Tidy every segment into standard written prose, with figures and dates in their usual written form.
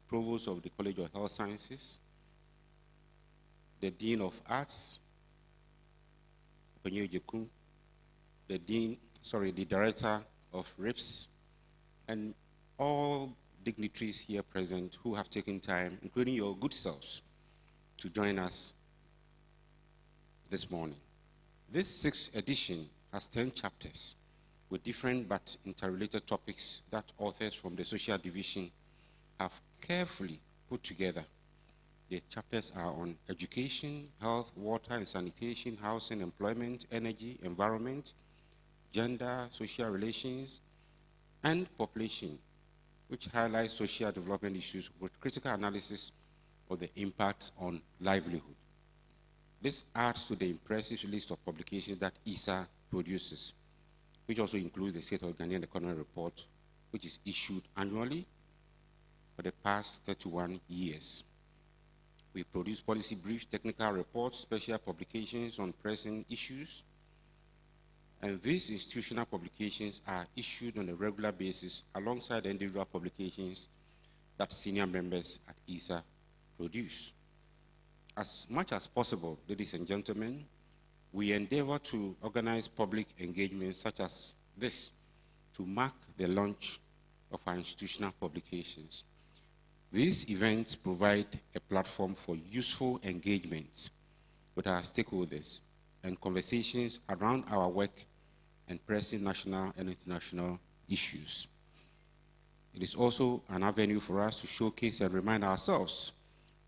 Provost of the College of Health Sciences, the Dean of Arts, the Director of RIPS, and all dignitaries here present who have taken time, including your good selves, to join us this morning. This 6th edition has 10 chapters with different but interrelated topics that authors from the social division have carefully put together. The chapters are on education, health, water and sanitation, housing, employment, energy, environment, gender, social relations, and population, which highlights social development issues with critical analysis of the impact on livelihood. This adds to the impressive list of publications that ISSER produces, which also includes the State of Ghanaian Economy Report, which is issued annually for the past 31 years. We produce policy briefs, technical reports, special publications on pressing issues, and these institutional publications are issued on a regular basis alongside the individual publications that senior members at ISSER produce. As much as possible, ladies and gentlemen, we endeavor to organize public engagements such as this to mark the launch of our institutional publications. These events provide a platform for useful engagement with our stakeholders and conversations around our work and pressing national and international issues. It is also an avenue for us to showcase and remind ourselves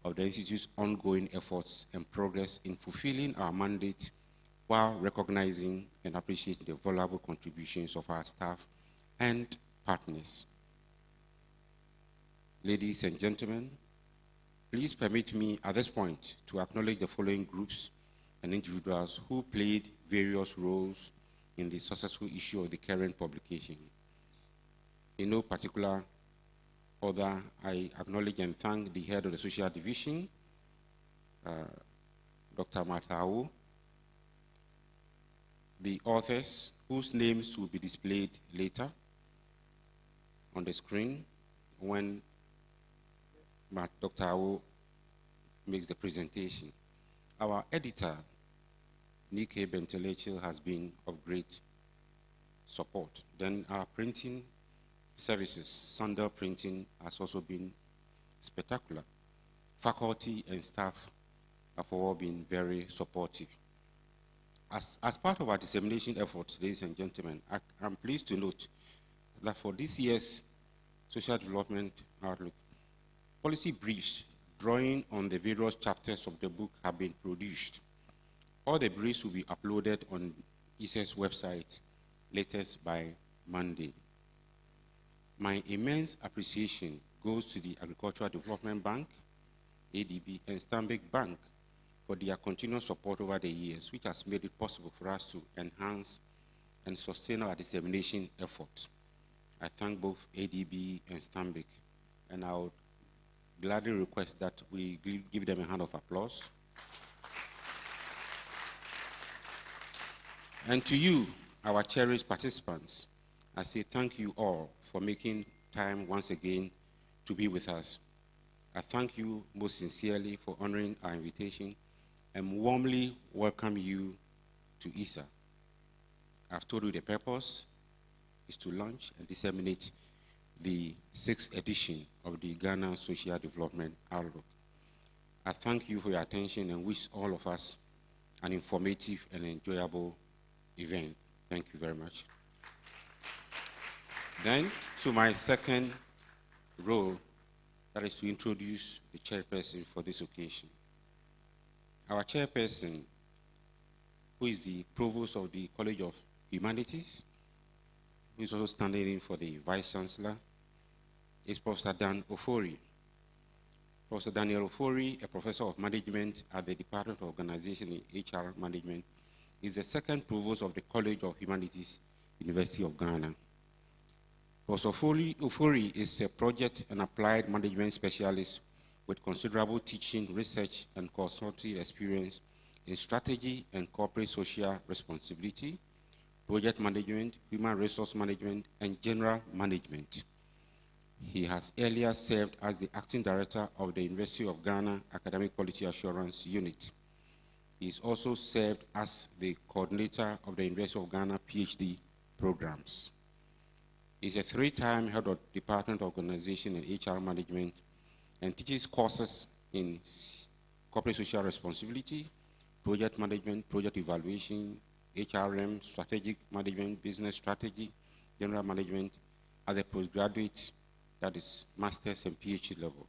of the Institute's ongoing efforts and progress in fulfilling our mandate while recognizing and appreciating the valuable contributions of our staff and partners. Ladies and gentlemen, please permit me at this point to acknowledge the following groups and individuals who played various roles in the successful issue of the current publication. In no particular order, I acknowledge and thank the head of the social division, Dr. Matao, the authors whose names will be displayed later on the screen when Dr. Awo makes the presentation. Our editor, Nike Bentelechil, has been of great support. Then our printing services, Sandal Printing, has also been spectacular. Faculty and staff have all been very supportive. As part of our dissemination efforts, ladies and gentlemen, I'm pleased to note that for this year's Social Development Outlook, policy briefs drawing on the various chapters of the book have been produced. All the briefs will be uploaded on ISSER's website latest by Monday. My immense appreciation goes to the Agricultural Development Bank, ADB, and Stanbic Bank for their continuous support over the years, which has made it possible for us to enhance and sustain our dissemination efforts. I thank both ADB and Stanbic, and I would gladly request that we give them a hand of applause. And to you, our cherished participants, I say thank you all for making time once again to be with us. I thank you most sincerely for honoring our invitation and warmly welcome you to ISSER. I've told you the purpose is to launch and disseminate the 6th edition of the Ghana Social Development Outlook. I thank you for your attention and wish all of us an informative and enjoyable event. Thank you very much. Then, to my second role, that is to introduce the chairperson for this occasion. Our chairperson, who is the provost of the College of Humanities, who is also standing in for the vice-chancellor, is Professor Dan Ofori. Professor Daniel Ofori, a professor of management at the Department of Organization and HR Management, is the second provost of the College of Humanities, University of Ghana. Professor Ofori is a project and applied management specialist with considerable teaching, research, and consulting experience in strategy and corporate social responsibility, project management, human resource management, and general management. He has earlier served as the Acting Director of the University of Ghana Academic Quality Assurance Unit. He has also served as the Coordinator of the University of Ghana PhD programs. He's a 3-time Head of Department of Organization and HR Management and teaches courses in Corporate Social Responsibility, Project Management, Project Evaluation, HRM, Strategic Management, Business Strategy, General Management at the postgraduate, that is master's and PhD level.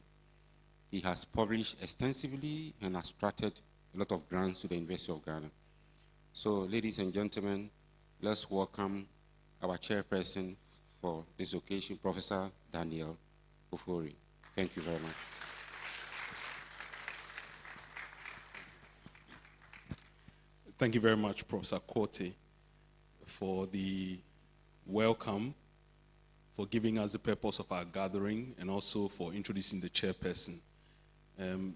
He has published extensively and has attracted a lot of grants to the University of Ghana. So, ladies and gentlemen, let's welcome our chairperson for this occasion, Professor Daniel Ofori. Thank you very much. Thank you very much, Professor Korte, for the welcome, for giving us the purpose of our gathering, and also for introducing the chairperson.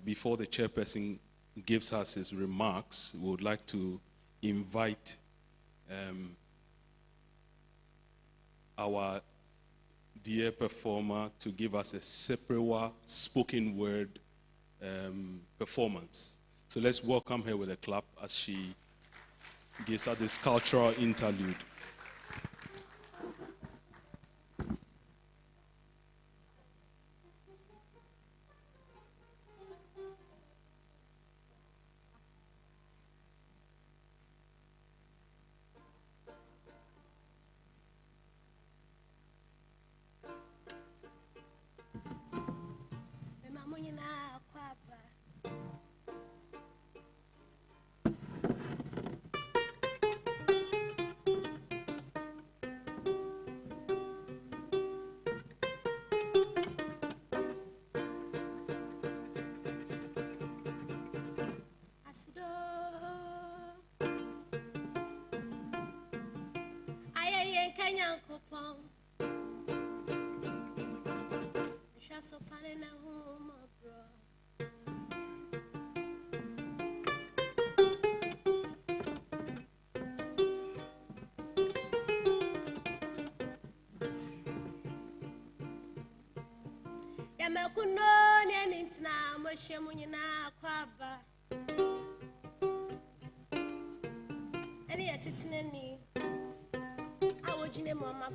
Before the chairperson gives us his remarks, we would like to invite our dear performer to give us a Seprewa spoken word performance. So let's welcome her with a clap as she gives us this cultural interlude.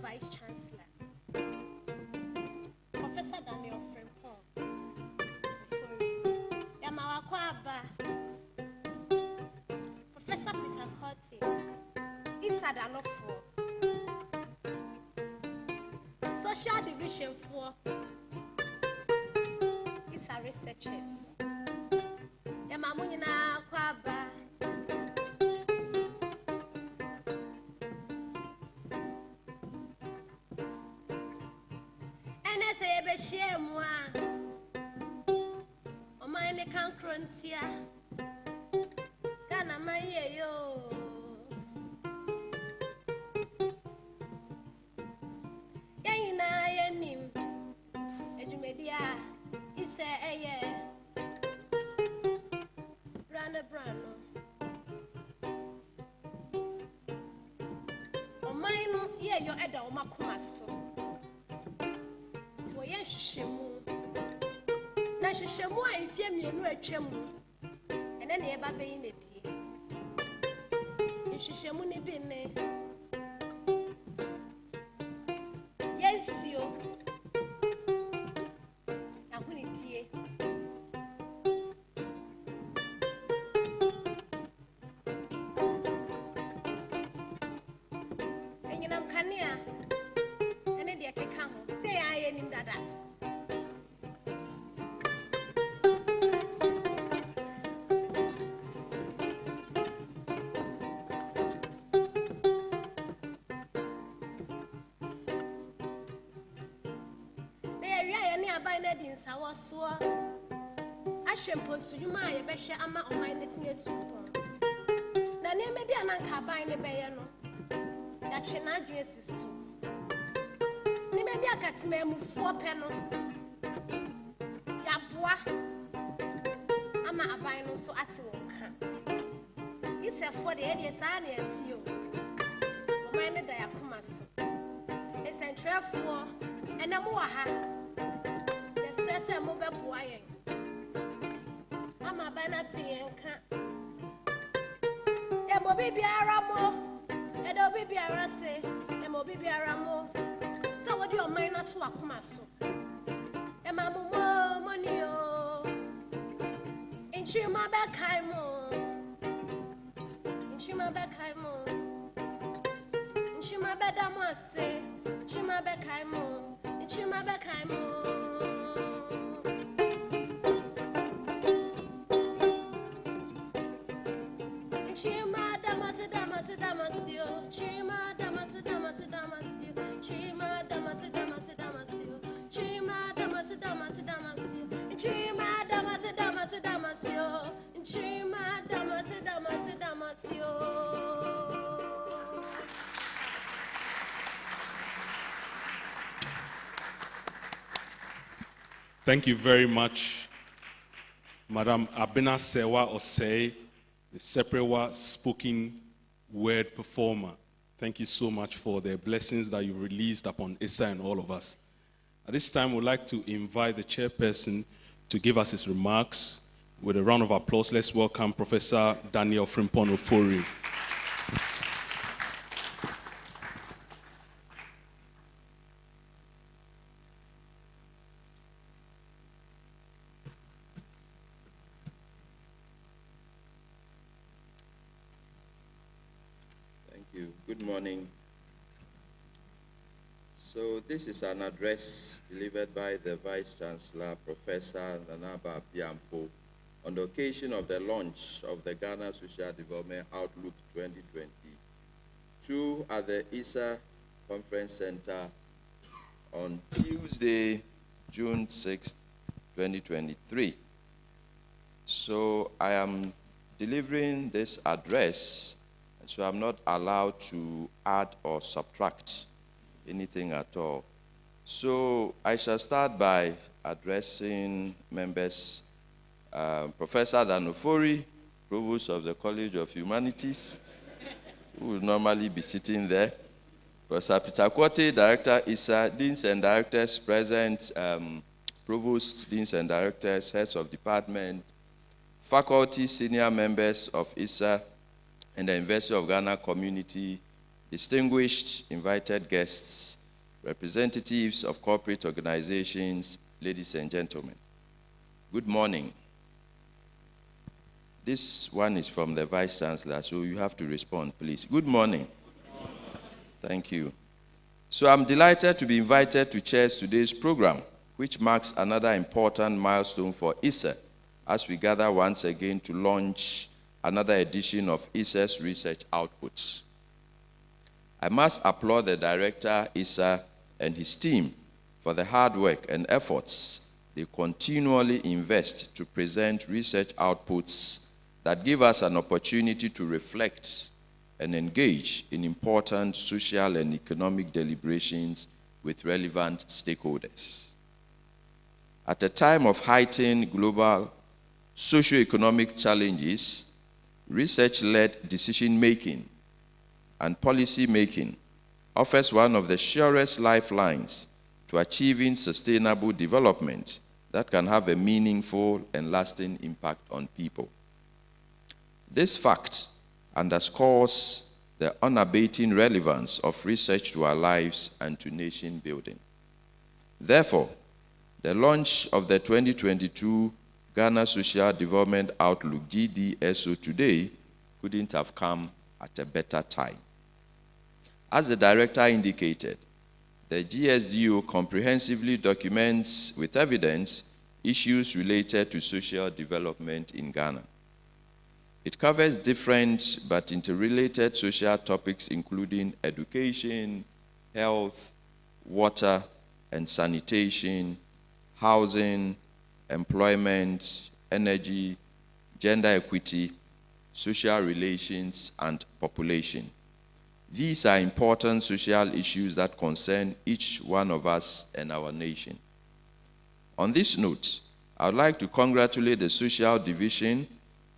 Vice Chancellor, Professor Daniel Yamawakwaba, Professor Peter Korte, ISSER Social Division 4, ISSER Researchers, Yamamunina Kwaba. Share moi, oh my neck and crontia, Ghana my yo. Yana yanim, Edumedia, is a year, Brana Brano. Oh mine, yeah, your Edda Makumaso. Na shishemu a ifie mienu atwam ene ne eba be yin etie shishemu ne bi ne yesio ahuni tie enyinam kania ene de keka ho se ya ye nim dada. I shampoo to you, my besha ama on my netting it. The name may be an anchor by the bayano. That she not dress is so. Ni may be a cat mem 4 penal. Yabwa ama a bino so at won't. It's a 48 years and you. Mind the diacomas. It's a 12 and a more. kabana tienka. Emo bibi aramo. Edo bibi arase. Emo bibi aramo. So what do you mind not to akumaso? Ema mumo money o. Inchima bekaimo. Inchima bekaimo. Inchima bedamose. Inchima bekaimo. Inchima bekaimo. Chima damasi damasi damasio, chima damasi damasi damasio, chima damasi damasi damasio, chima damasi damasi damasio, chima damasi damasi damasio, chima damasi damasi damasio. Thank you very much, Madam Abena Sewa Osei, the Seprewa spoken word performer. Thank you so much for the blessings that you've released upon ISSER and all of us. At this time, we'd like to invite the chairperson to give us his remarks. With a round of applause, let's welcome Professor Daniel Frimpong Ofori. Good morning. So this is an address delivered by the Vice Chancellor, Professor Nanaba Biamfo, on the occasion of the launch of the Ghana Social Development Outlook 2022 at the ISSER Conference Center on Tuesday, June 6, 2023. So I am delivering this address, so I'm not allowed to add or subtract anything at all. So I shall start by addressing members. Professor Danofori, Provost of the College of Humanities, who will normally be sitting there. Professor Peter Kwote, Director, ISSER, Deans and Directors present, Provosts, Deans and Directors, Heads of Department, faculty, senior members of ISSER, and the University of Ghana community, distinguished invited guests, representatives of corporate organizations, ladies and gentlemen. Good morning. This one is from the Vice Chancellor, so you have to respond, please. Good morning. Good morning. Thank you. So I'm delighted to be invited to chair today's program, which marks another important milestone for ISSER as we gather once again to launch another edition of ISSER's research outputs. I must applaud the director, ISSER, and his team for the hard work and efforts they continually invest to present research outputs that give us an opportunity to reflect and engage in important social and economic deliberations with relevant stakeholders. At a time of heightened global socio-economic challenges, research-led decision-making and policy-making offers one of the surest lifelines to achieving sustainable development that can have a meaningful and lasting impact on people. This fact underscores the unabating relevance of research to our lives and to nation building. Therefore, the launch of the 2022 Ghana Social Development Outlook, GDSO, today couldn't have come at a better time. As the director indicated, the GSDO comprehensively documents with evidence issues related to social development in Ghana. It covers different but interrelated social topics including education, health, water and sanitation, housing, employment, energy, gender equity, social relations, and population. These are important social issues that concern each one of us and our nation. On this note, I would like to congratulate the Social Division,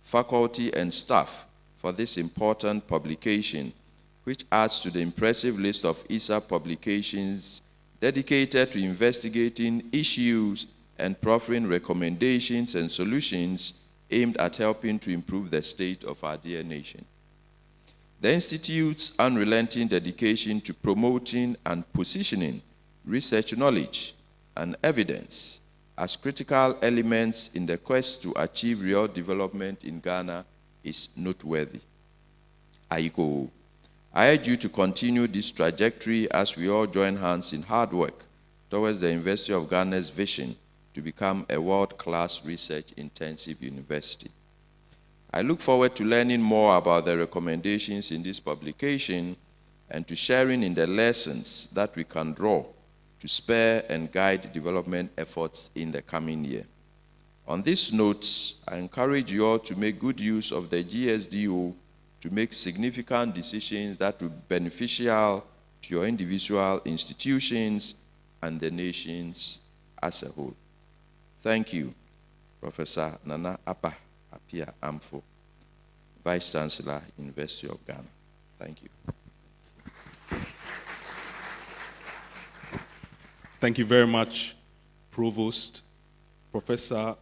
faculty, and staff for this important publication, which adds to the impressive list of ISSER publications dedicated to investigating issues and proffering recommendations and solutions aimed at helping to improve the state of our dear nation. The Institute's unrelenting dedication to promoting and positioning research knowledge and evidence as critical elements in the quest to achieve real development in Ghana is noteworthy. Aiko, I urge you to continue this trajectory as we all join hands in hard work towards the University of Ghana's vision to become a world-class research-intensive university. I look forward to learning more about the recommendations in this publication and to sharing in the lessons that we can draw to spur and guide development efforts in the coming year. On this note, I encourage you all to make good use of the GSDO to make significant decisions that will be beneficial to your individual institutions and the nations as a whole. Thank you, Professor Nana Apa Apia Amfo, Vice Chancellor, University of Ghana. Thank you. Thank you very much, Provost, Professor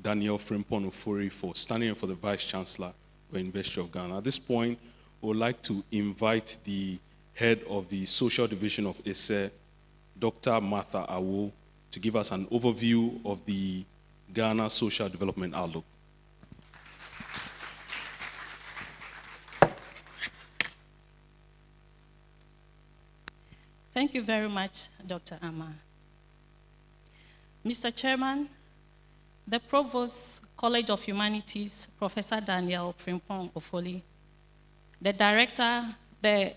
Daniel Frimpong Ofori, for standing in for the Vice Chancellor of the University of Ghana. At this point, we would like to invite the head of the Social Division of ISSER, Dr. Martha Awo, to give us an overview of the Ghana Social Development Outlook. Thank you very much, Dr. Amma. Mr. Chairman, the Provost, College of Humanities, Professor Daniel Frimpong Ofori, the Director, the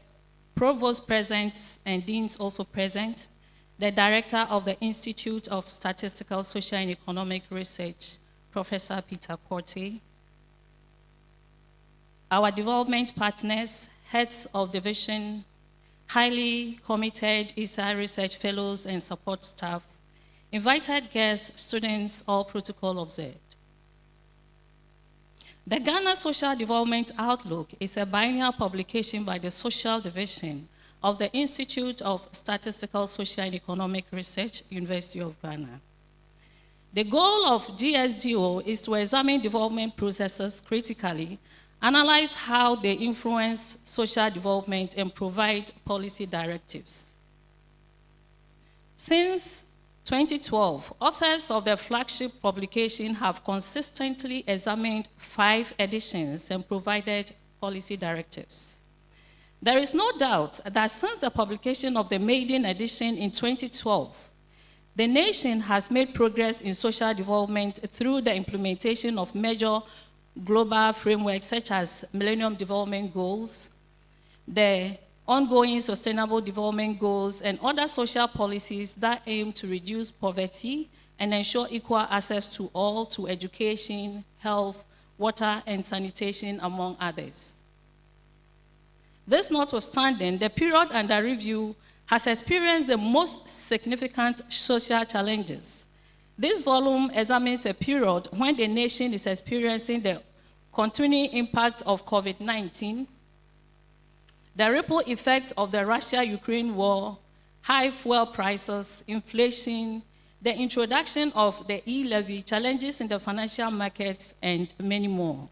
Provost present and Deans also present, the Director of the Institute of Statistical, Social and Economic Research, Professor Peter Korte, our development partners, heads of division, highly committed ISSER research fellows and support staff, invited guests, students, all protocol observed. The Ghana Social Development Outlook is a biennial publication by the Social Division of the Institute of Statistical, Social and Economic Research, University of Ghana. The goal of GSDO is to examine development processes critically, analyze how they influence social development, and provide policy directives. Since 2012, authors of the flagship publication have consistently examined 5 editions and provided policy directives. There is no doubt that since the publication of the maiden edition in 2012, the nation has made progress in social development through the implementation of major global frameworks such as Millennium Development Goals, the ongoing Sustainable Development Goals, and other social policies that aim to reduce poverty and ensure equal access to all to education, health, water, and sanitation, among others. This notwithstanding, the period under review has experienced the most significant social challenges. This volume examines a period when the nation is experiencing the continuing impact of COVID-19, the ripple effects of the Russia-Ukraine war, high fuel prices, inflation, the introduction of the e-levy, challenges in the financial markets, and many more.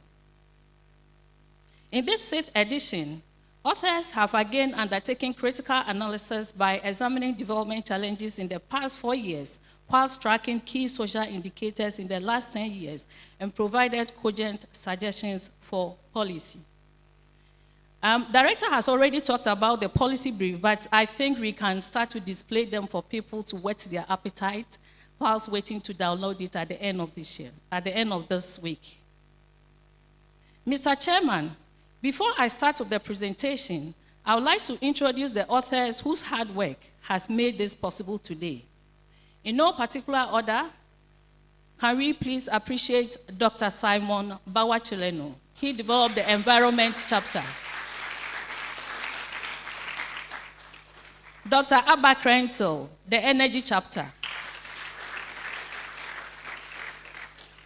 In this 6th edition, authors have again undertaken critical analysis by examining development challenges in the past 4 years, whilst tracking key social indicators in the last 10 years, and provided cogent suggestions for policy. Director has already talked about the policy brief, but I think we can start to display them for people to whet their appetite whilst waiting to download it at the end of this year, at the end of this week. Mr. Chairman, before I start with the presentation, I would like to introduce the authors whose hard work has made this possible today. In no particular order, can we please appreciate Dr. Simon Bawachileno. He developed the environment chapter. Dr. Abba Krentel, the energy chapter.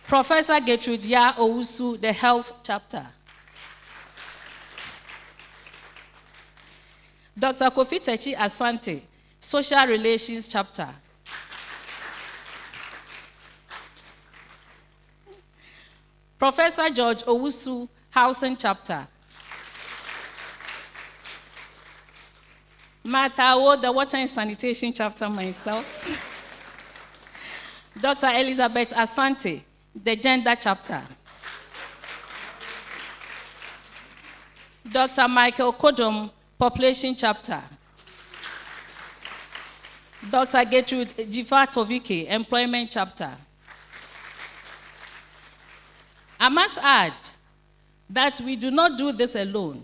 Professor Gertrude Ya Owusu, the health chapter. Dr. Kofi Techi Asante, social relations chapter. Professor George Owusu, Housing Chapter. Martha Awo, the Water and Sanitation Chapter myself. Dr. Elizabeth Asante, the Gender Chapter. Dr. Michael Kodom, Population Chapter. Dr. Gertrude Jiva Tovike, Employment Chapter. I must add that we do not do this alone.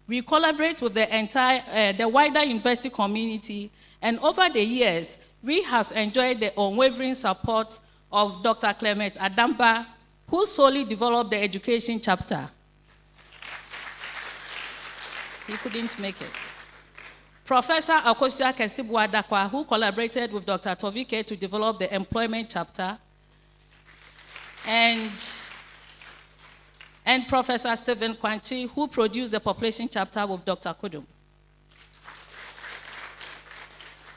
We collaborate with the wider university community, and over the years, we have enjoyed the unwavering support of Dr. Clement Adamba, who solely developed the education chapter. He couldn't make it. Professor Akosua Kesibwa Dakwa, who collaborated with Dr. Tovike to develop the employment chapter, and Professor Stephen Kwanchi, who produced the population chapter with Dr. Kodum.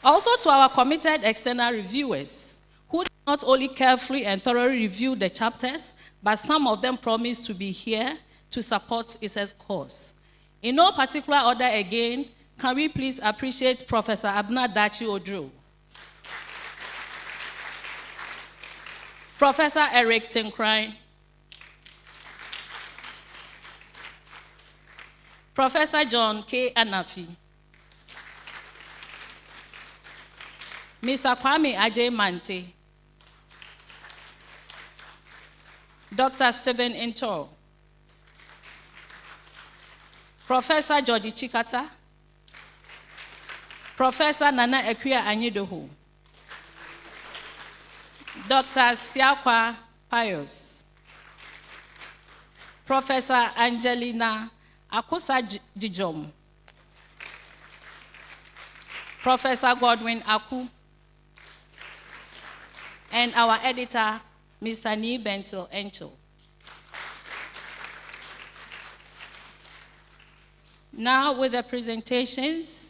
Also to our committed external reviewers, who not only carefully and thoroughly reviewed the chapters, but some of them promised to be here to support ISSER's course. In no particular order again, can we please appreciate Professor Abner Dachi Odru, Professor Eric Tinkrai, Professor John K. Anafi, Mr. Kwame Ajay Mante, Dr. Stephen Intor, Professor Jody Chikata, Professor Nana Ekwia Anyidohu, Dr. Siakwa Pius, Professor Angelina Akusa Jijom, Professor Godwin Aku, and our editor, Mr. Nee Bentil Enchel. Now with the presentations.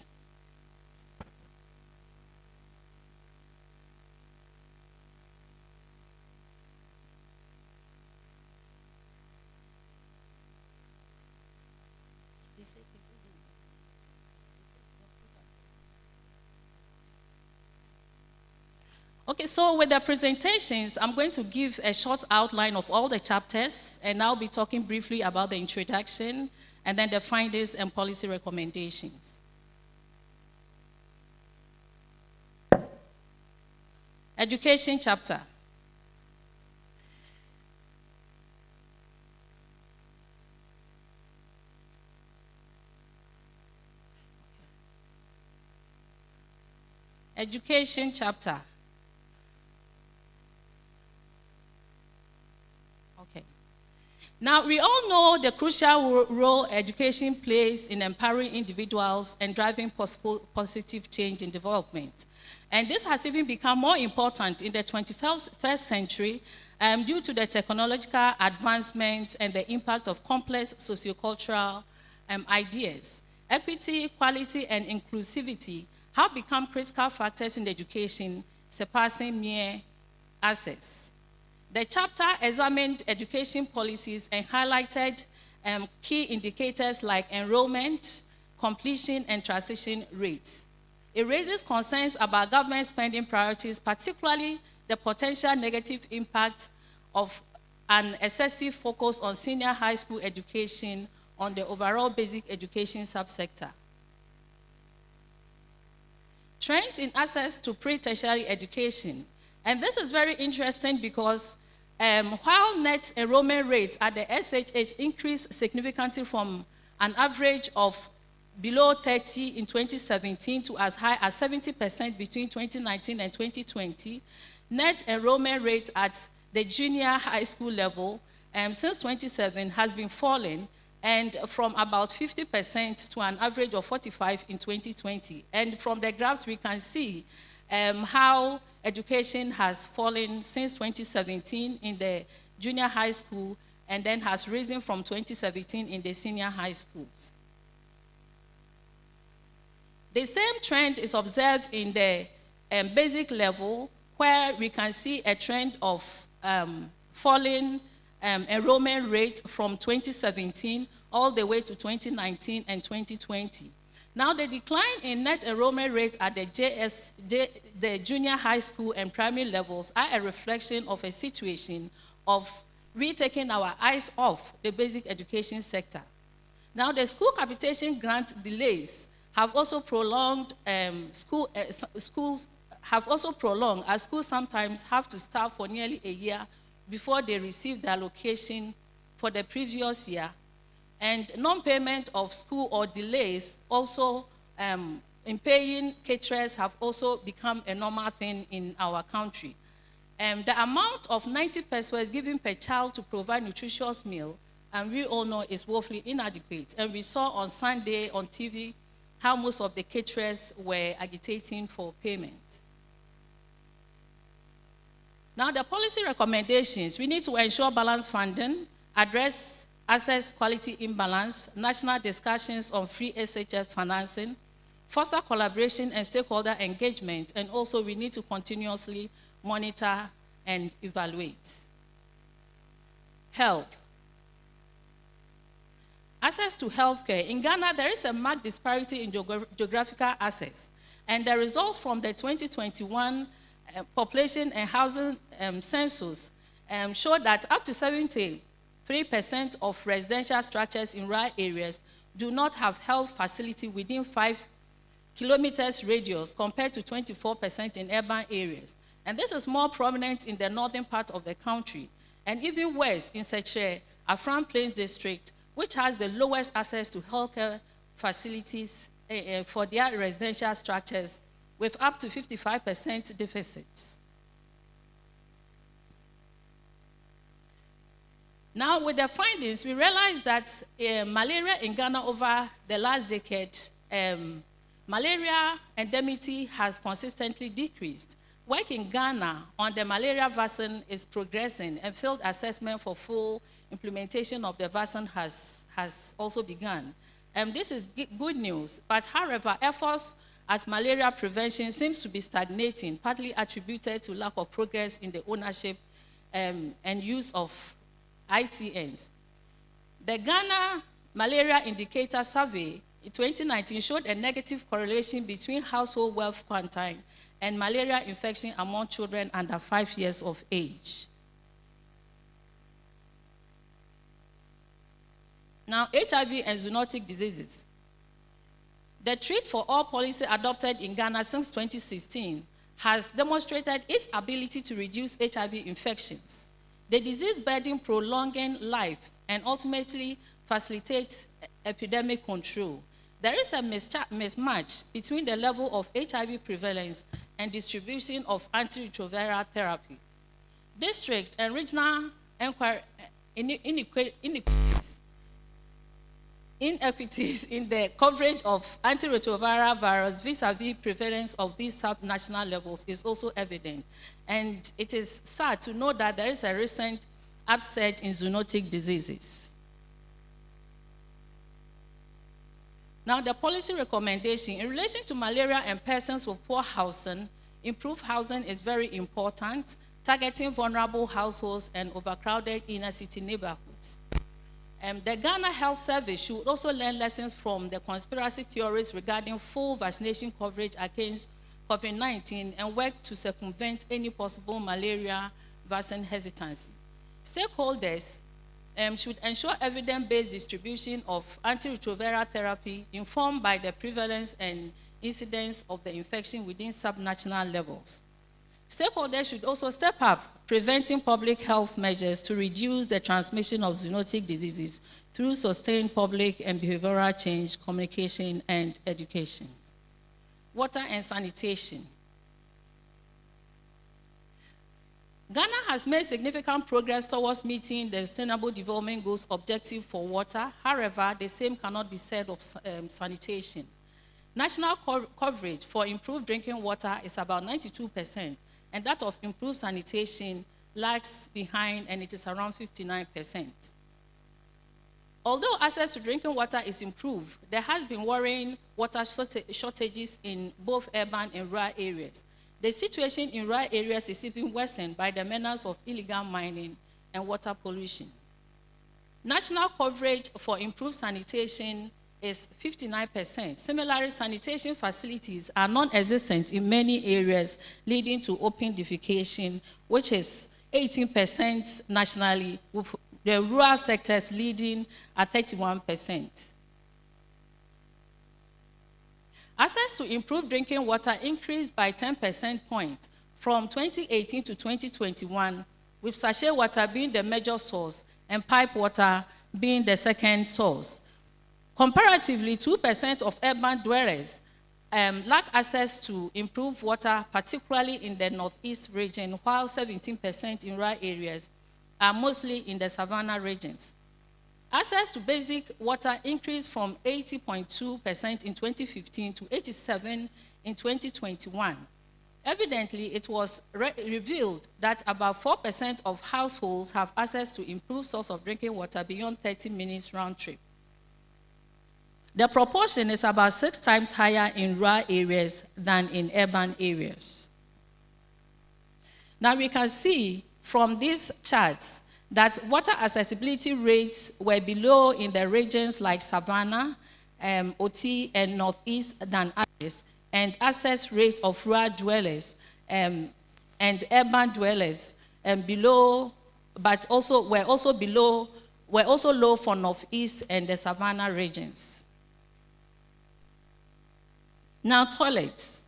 Okay, so with the presentations, I'm going to give a short outline of all the chapters, and I'll be talking briefly about the introduction, and then the findings and policy recommendations. Education chapter. Education chapter. Okay. Now, we all know the crucial role education plays in empowering individuals and driving positive change in development. And this has even become more important in the 21st century due to the technological advancements and the impact of complex sociocultural ideas. Equity, equality, and inclusivity have become critical factors in education, surpassing mere access. The chapter examined education policies and highlighted key indicators like enrollment, completion, and transition rates. It raises concerns about government spending priorities, particularly the potential negative impact of an excessive focus on senior high school education on the overall basic education subsector. Trends in access to pre-tertiary education. And this is very interesting because while net enrollment rates at the SHH increased significantly from an average of below 30 in 2017 to as high as 70% between 2019 and 2020, net enrollment rates at the junior high school level since 2007 has been falling, and from about 50% to an average of 45% in 2020. And from the graphs, we can see how education has fallen since 2017 in the junior high school, and then has risen from 2017 in the senior high schools. The same trend is observed in the basic level, where we can see a trend of falling enrollment rate from 2017 all the way to 2019 and 2020. Now, the decline in net enrollment rate at the junior high school and primary levels are a reflection of a situation of retaking our eyes off the basic education sector. Now, the school capitation grant delays have also prolonged schools as schools sometimes have to start for nearly a year before they receive their allocation for the previous year. And non-payment of school or delays also in paying caterers have also become a normal thing in our country. The amount of 90 pesos given per child to provide nutritious meal, and we all know is woefully inadequate. And we saw on Sunday on TV how most of the caterers were agitating for payment. Now, the policy recommendations: we need to ensure balanced funding, address access quality imbalance, national discussions on free SHF financing, foster collaboration and stakeholder engagement, and also we need to continuously monitor and evaluate. Health. Access to healthcare. In Ghana, there is a marked disparity in geographical access, and the results from the 2021 population and housing census show that up to 73% of residential structures in rural areas do not have health facility within 5 kilometers radius, compared to 24% in urban areas. And this is more prominent in the northern part of the country, and even worse in Sechere, Afram Plains district, which has the lowest access to healthcare facilities for their residential structures, with up to 55% deficits. Now, with the findings, we realize that malaria in Ghana over the last decade, malaria endemicity has consistently decreased. Work in Ghana on the malaria vaccine is progressing, and field assessment for full implementation of the vaccine has also begun. This is good news, but however, efforts at malaria prevention seems to be stagnating, partly attributed to lack of progress in the ownership and use of ITNs. The Ghana Malaria Indicator Survey in 2019 showed a negative correlation between household wealth quarantine and malaria infection among children under 5 years of age. Now, HIV and zoonotic diseases. The Treat for All policy adopted in Ghana since 2016 has demonstrated its ability to reduce HIV infections. The disease burden prolonging life and ultimately facilitates epidemic control. There is a mismatch between the level of HIV prevalence and distribution of antiretroviral therapy. District and regional inequities in the coverage of antiretroviral virus vis-a-vis prevalence of these sub-national levels is also evident. And it is sad to know that there is a recent upsurge in zoonotic diseases. Now, the policy recommendation in relation to malaria and persons with poor housing, improved housing is very important, targeting vulnerable households and overcrowded inner city neighborhoods. The Ghana Health Service should also learn lessons from the conspiracy theories regarding full vaccination coverage against COVID-19 and work to circumvent any possible malaria vaccine hesitancy. Stakeholders should ensure evidence-based distribution of antiretroviral therapy informed by the prevalence and incidence of the infection within subnational levels. Stakeholders should also step up preventing public health measures to reduce the transmission of zoonotic diseases through sustained public and behavioral change, communication, and education. Water and sanitation. Ghana has made significant progress towards meeting the Sustainable Development Goals objective for water. However, the same cannot be said of sanitation. National coverage for improved drinking water is about 92%, and that of improved sanitation lags behind, and it is around 59%. Although access to drinking water is improved, there has been worrying water shortages in both urban and rural areas. The situation in rural areas is even worsened by the menace of illegal mining and water pollution. National coverage for improved sanitation is 59%. Similarly, sanitation facilities are non-existent in many areas, leading to open defecation, which is 18% nationally, with the rural sectors leading at 31%. Access to improved drinking water increased by 10% point from 2018 to 2021, with sachet water being the major source and pipe water being the second source. Comparatively, 2% of urban dwellers lack access to improved water, particularly in the northeast region, while 17% in rural areas are mostly in the savanna regions. Access to basic water increased from 80.2% in 2015 to 87% in 2021. Evidently, it was revealed that about 4% of households have access to improved source of drinking water beyond 30 minutes round trip. The proportion is about 6 times higher in rural areas than in urban areas. Now we can see from these charts that water accessibility rates were below in the regions like Savannah, OT, and Northeast than others, and access rate of rural dwellers and urban dwellers below, but also were also low for Northeast and the Savannah regions. Now, toilets.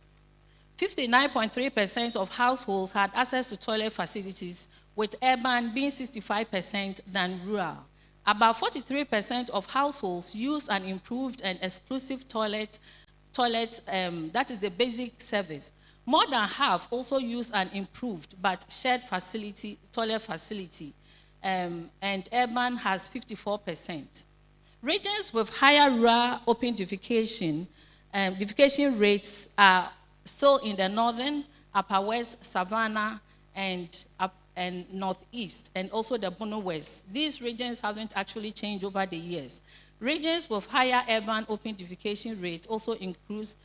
59.3% of households had access to toilet facilities, with urban being 65% than rural. About 43% of households use an improved and exclusive toilet, that is the basic service. More than half also use an improved but shared toilet facility, and urban has 54%. Regions with higher rural open defecation rates are still in the northern, upper west, Savannah, and northeast, and also the Bono West. These regions haven't actually changed over the years. Regions with higher urban open defecation rates also includes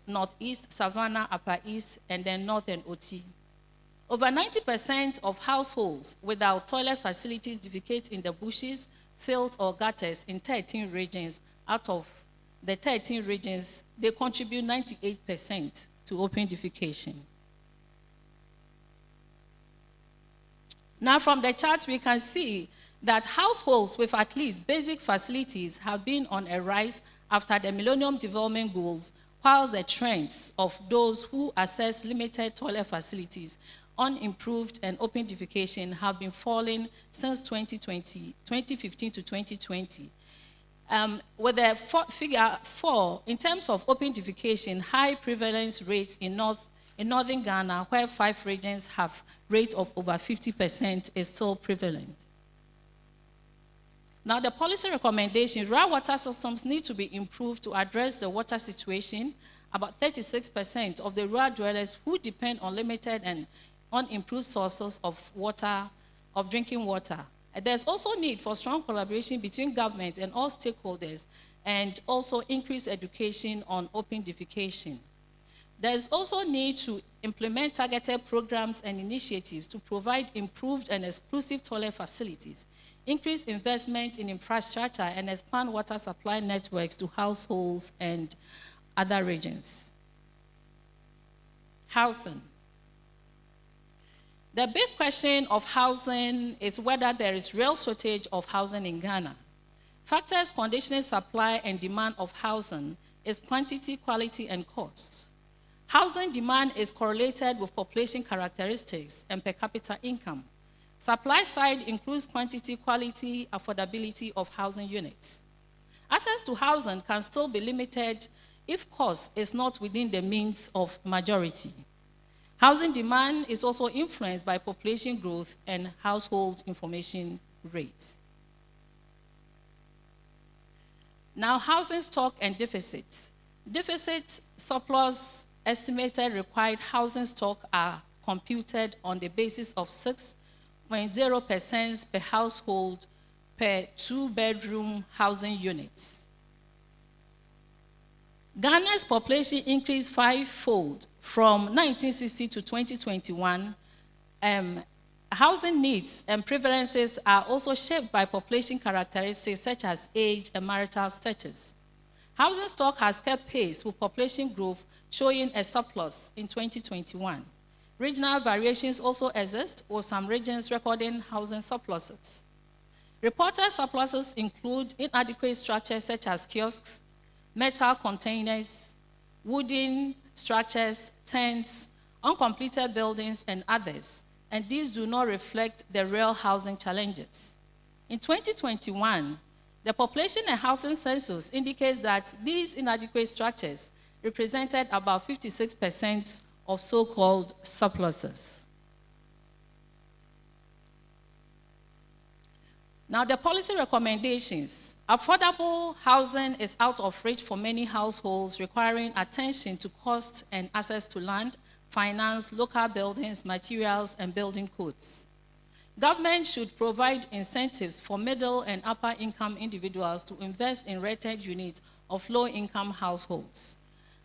northeast, Savannah, upper east, and then northern OT. Over 90% of households without toilet facilities defecate in the bushes, fields, or gutters in 13 regions. Out of the 13 regions, they contribute 98% to open defecation. Now, from the charts, we can see that households with at least basic facilities have been on a rise after the Millennium Development Goals, while the trends of those who access limited toilet facilities, unimproved and open defecation have been falling since 2015 to 2020. With the figure 4, in terms of open defecation, high prevalence rates in northern Ghana, where 5 regions have rate of over 50%, is still prevalent. Now, the policy recommendations: rural water systems need to be improved to address the water situation. About 36% of the rural dwellers who depend on limited and unimproved sources of water, of drinking water. There's also need for strong collaboration between government and all stakeholders, and also increased education on open defecation. There's also need to implement targeted programs and initiatives to provide improved and exclusive toilet facilities, increase investment in infrastructure, and expand water supply networks to households and other regions. Housing. The big question of housing is whether there is real shortage of housing in Ghana. Factors conditioning supply and demand of housing is quantity, quality, and cost. Housing demand is correlated with population characteristics and per capita income. Supply side includes quantity, quality, affordability of housing units. Access to housing can still be limited if cost is not within the means of majority. Housing demand is also influenced by population growth and household information rates. Now, housing stock and deficit. Deficit, surplus, estimated required housing stock are computed on the basis of 6.0% per household per 2-bedroom housing units. Ghana's population increased 5-fold from 1960 to 2021, housing needs and preferences are also shaped by population characteristics such as age and marital status. Housing stock has kept pace with population growth, showing a surplus in 2021. Regional variations also exist, with some regions recording housing surpluses. Reported surpluses include inadequate structures such as kiosks, metal containers, wooden structures, tents, uncompleted buildings, and others, and these do not reflect the real housing challenges. In 2021, the population and housing census indicates that these inadequate structures represented about 56% of so-called surpluses. Now, the policy recommendations. Affordable housing is out of reach for many households, requiring attention to cost and access to land, finance, local buildings, materials, and building codes. Government should provide incentives for middle and upper income individuals to invest in rented units of low-income households.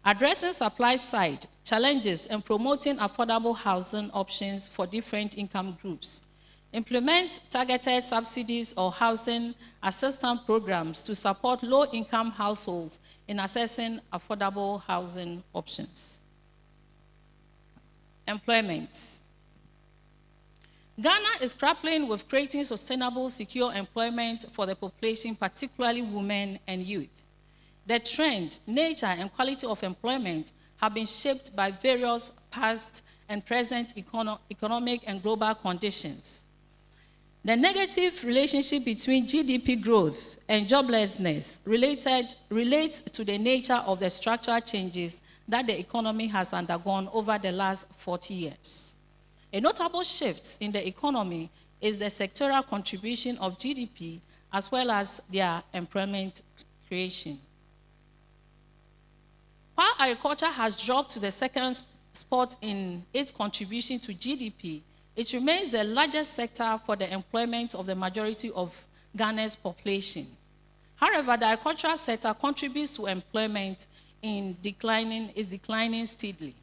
Addressing supply side challenges and promoting affordable housing options for different income groups. Implement targeted subsidies or housing assistance programs to support low-income households in accessing affordable housing options. Employment. Ghana is grappling with creating sustainable, secure employment for the population, particularly women and youth. The trend, nature, and quality of employment have been shaped by various past and present economic and global conditions. The negative relationship between GDP growth and joblessness relates to the nature of the structural changes that the economy has undergone over the last 40 years. A notable shift in the economy is the sectoral contribution of GDP as well as their employment creation. While agriculture has dropped to the second spot in its contribution to GDP, it remains the largest sector for the employment of the majority of Ghana's population. However, the agricultural sector contributes to employment is declining steadily.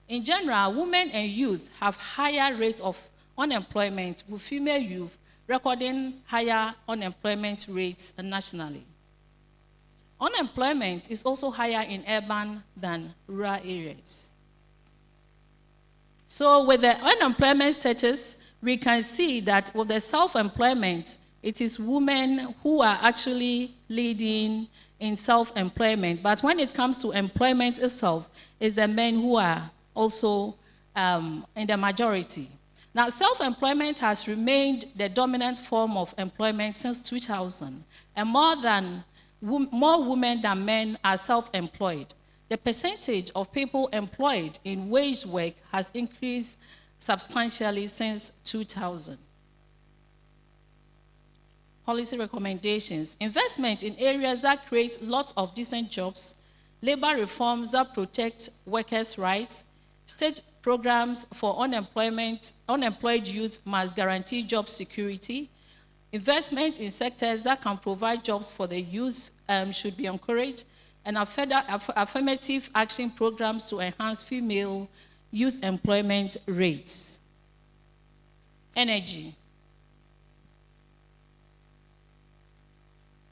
In general, women and youth have higher rates of unemployment, with female youth recording higher unemployment rates nationally. Unemployment is also higher in urban than rural areas. So with the unemployment status, we can see that with the self-employment, it is women who are actually leading in self-employment. But when it comes to employment itself, it's the men who are also in the majority. Now, self-employment has remained the dominant form of employment since 2000, and more women than men are self-employed. The percentage of people employed in wage work has increased substantially since 2000. Policy recommendations. Investment in areas that create lots of decent jobs, labor reforms that protect workers' rights, state programs for unemployed youth must guarantee job security. Investment in sectors that can provide jobs for the youth should be encouraged, and affirmative action programs to enhance female youth employment rates. Energy.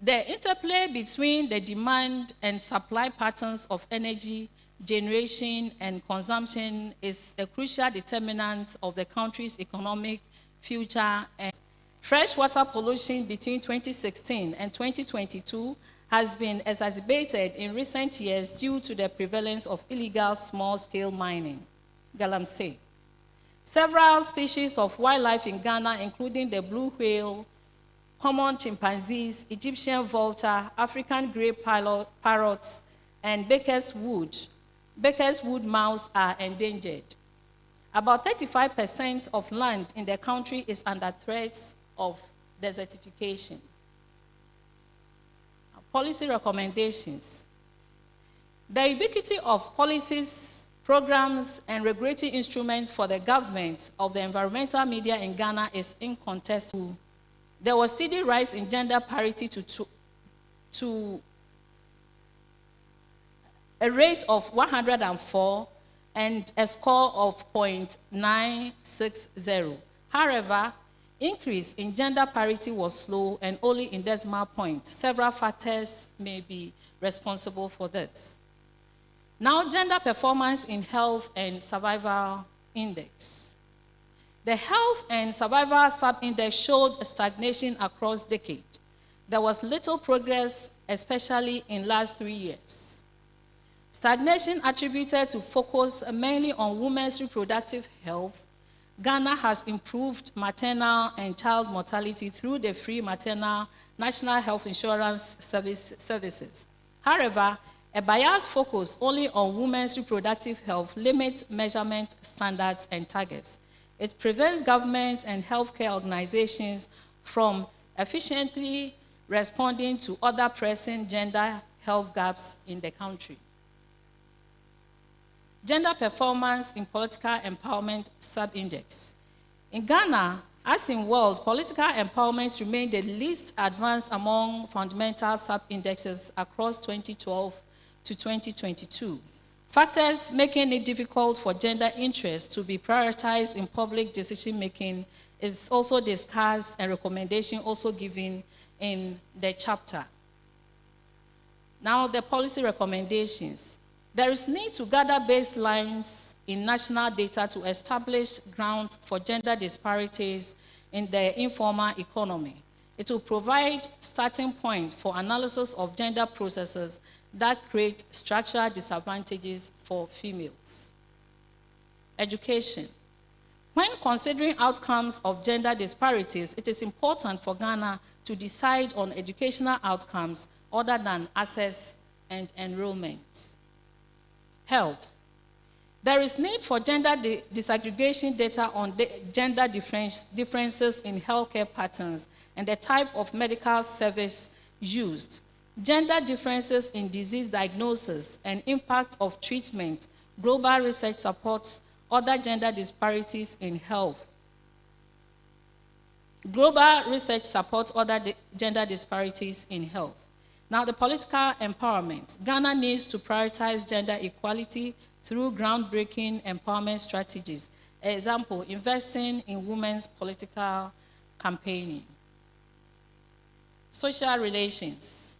The interplay between the demand and supply patterns of energy generation and consumption is a crucial determinant of the country's economic future. And freshwater pollution between 2016 and 2022 has been exacerbated in recent years due to the prevalence of illegal small-scale mining, galamsey. Several species of wildlife in Ghana, including the blue whale, common chimpanzees, Egyptian vulture, African grey parrots, and Baker's wood mouse are endangered. About 35% of land in the country is under threat of desertification. Policy recommendations. The ubiquity of policies, programs, and regulatory instruments for the government of the environmental media in Ghana is incontestable. There was steady rise in gender parity to a rate of 104 and a score of 0.960. However, increase in gender parity was slow and only in decimal point. Several factors may be responsible for this. Now, gender performance in health and survival index. The health and survival sub-index showed a stagnation across decades. There was little progress, especially in last 3 years. Stagnation attributed to focus mainly on women's reproductive health. Ghana has improved maternal and child mortality through the free maternal National Health Insurance services. However, a biased focus only on women's reproductive health limits measurement standards and targets. It prevents governments and healthcare organizations from efficiently responding to other pressing gender health gaps in the country. Gender performance in political empowerment sub-index. In Ghana, as in world, political empowerment remained the least advanced among fundamental sub-indexes across 2012 to 2022. Factors making it difficult for gender interests to be prioritized in public decision-making is also discussed and recommendation also given in the chapter. Now, the policy recommendations. There is need to gather baselines in national data to establish grounds for gender disparities in the informal economy. It will provide starting points for analysis of gender processes that create structural disadvantages for females. Education. When considering outcomes of gender disparities, it is important for Ghana to decide on educational outcomes other than access and enrollment. Health. There is need for gender disaggregation data on the gender differences in healthcare patterns and the type of medical service used, gender differences in disease diagnosis and impact of treatment. Global research supports other gender disparities in health. Global research supports other gender disparities in health. Now, the political empowerment. Ghana needs to prioritize gender equality through groundbreaking empowerment strategies. Example, investing in women's political campaigning. Social relations.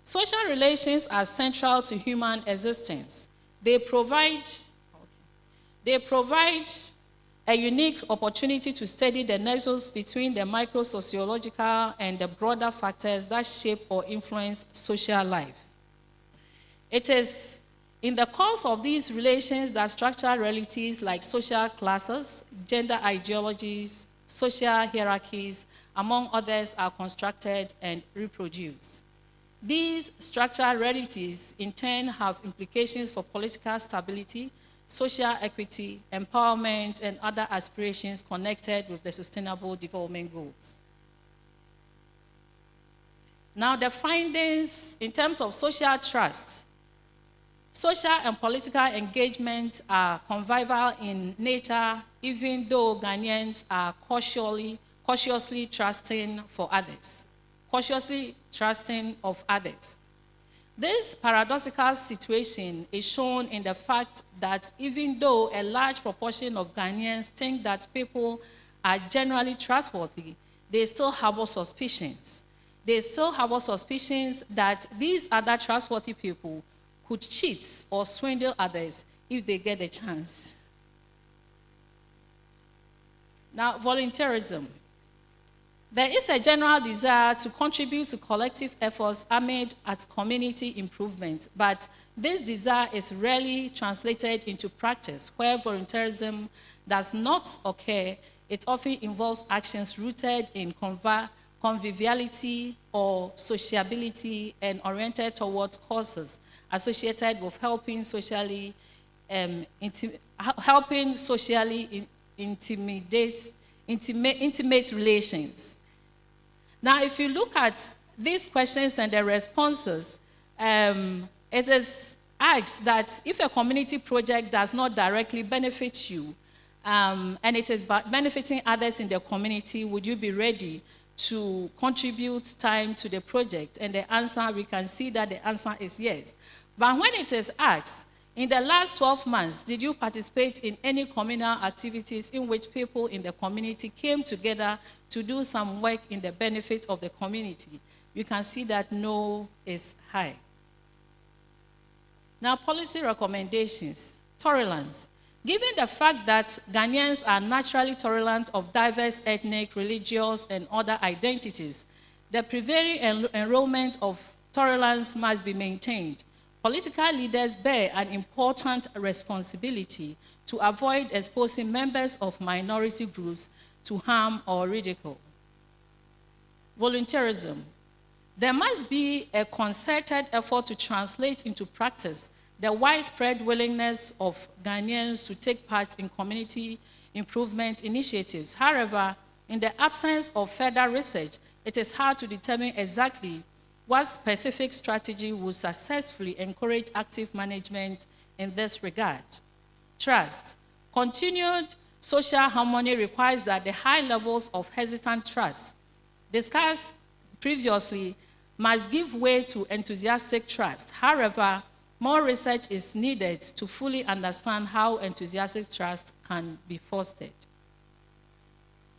Social relations are central to human existence. They provide a unique opportunity to study the nexus between the micro-sociological and the broader factors that shape or influence social life. It is in the course of these relations that structural realities like social classes, gender ideologies, social hierarchies, among others, are constructed and reproduced. These structural realities, in turn, have implications for political stability, social equity, empowerment, and other aspirations connected with the Sustainable Development Goals. Now, the findings in terms of social trust. Social and political engagement are convivial in nature, even though Ghanaians are cautiously trusting for others, cautiously trusting of others. This paradoxical situation is shown in the fact that even though a large proportion of Ghanaians think that people are generally trustworthy, they still harbor suspicions. They still harbor suspicions that these other trustworthy people could cheat or swindle others if they get a chance. Now, volunteerism. There is a general desire to contribute to collective efforts aimed at community improvement, but this desire is rarely translated into practice. Where volunteerism does not occur, it often involves actions rooted in conviviality or sociability and oriented towards causes associated with helping socially intimate relations. Now, if you look at these questions and the responses, it is asked that if a community project does not directly benefit you, and it is benefiting others in the community, would you be ready to contribute time to the project? And the answer, we can see that the answer is yes. But when it is asked, In the last 12 months, did you participate in any communal activities in which people in the community came together to do some work in the benefit of the community? You can see that no is high. Now, policy recommendations. Tolerance. Given the fact that Ghanaians are naturally tolerant of diverse ethnic, religious, and other identities, the prevailing enrollment of tolerance must be maintained. Political leaders bear an important responsibility to avoid exposing members of minority groups to harm or ridicule. Volunteerism. There must be a concerted effort to translate into practice the widespread willingness of Ghanaians to take part in community improvement initiatives. However, in the absence of further research, it is hard to determine exactly what specific strategy will successfully encourage active management in this regard. Trust. Continued social harmony requires that the high levels of hesitant trust discussed previously must give way to enthusiastic trust. However, more research is needed to fully understand how enthusiastic trust can be fostered.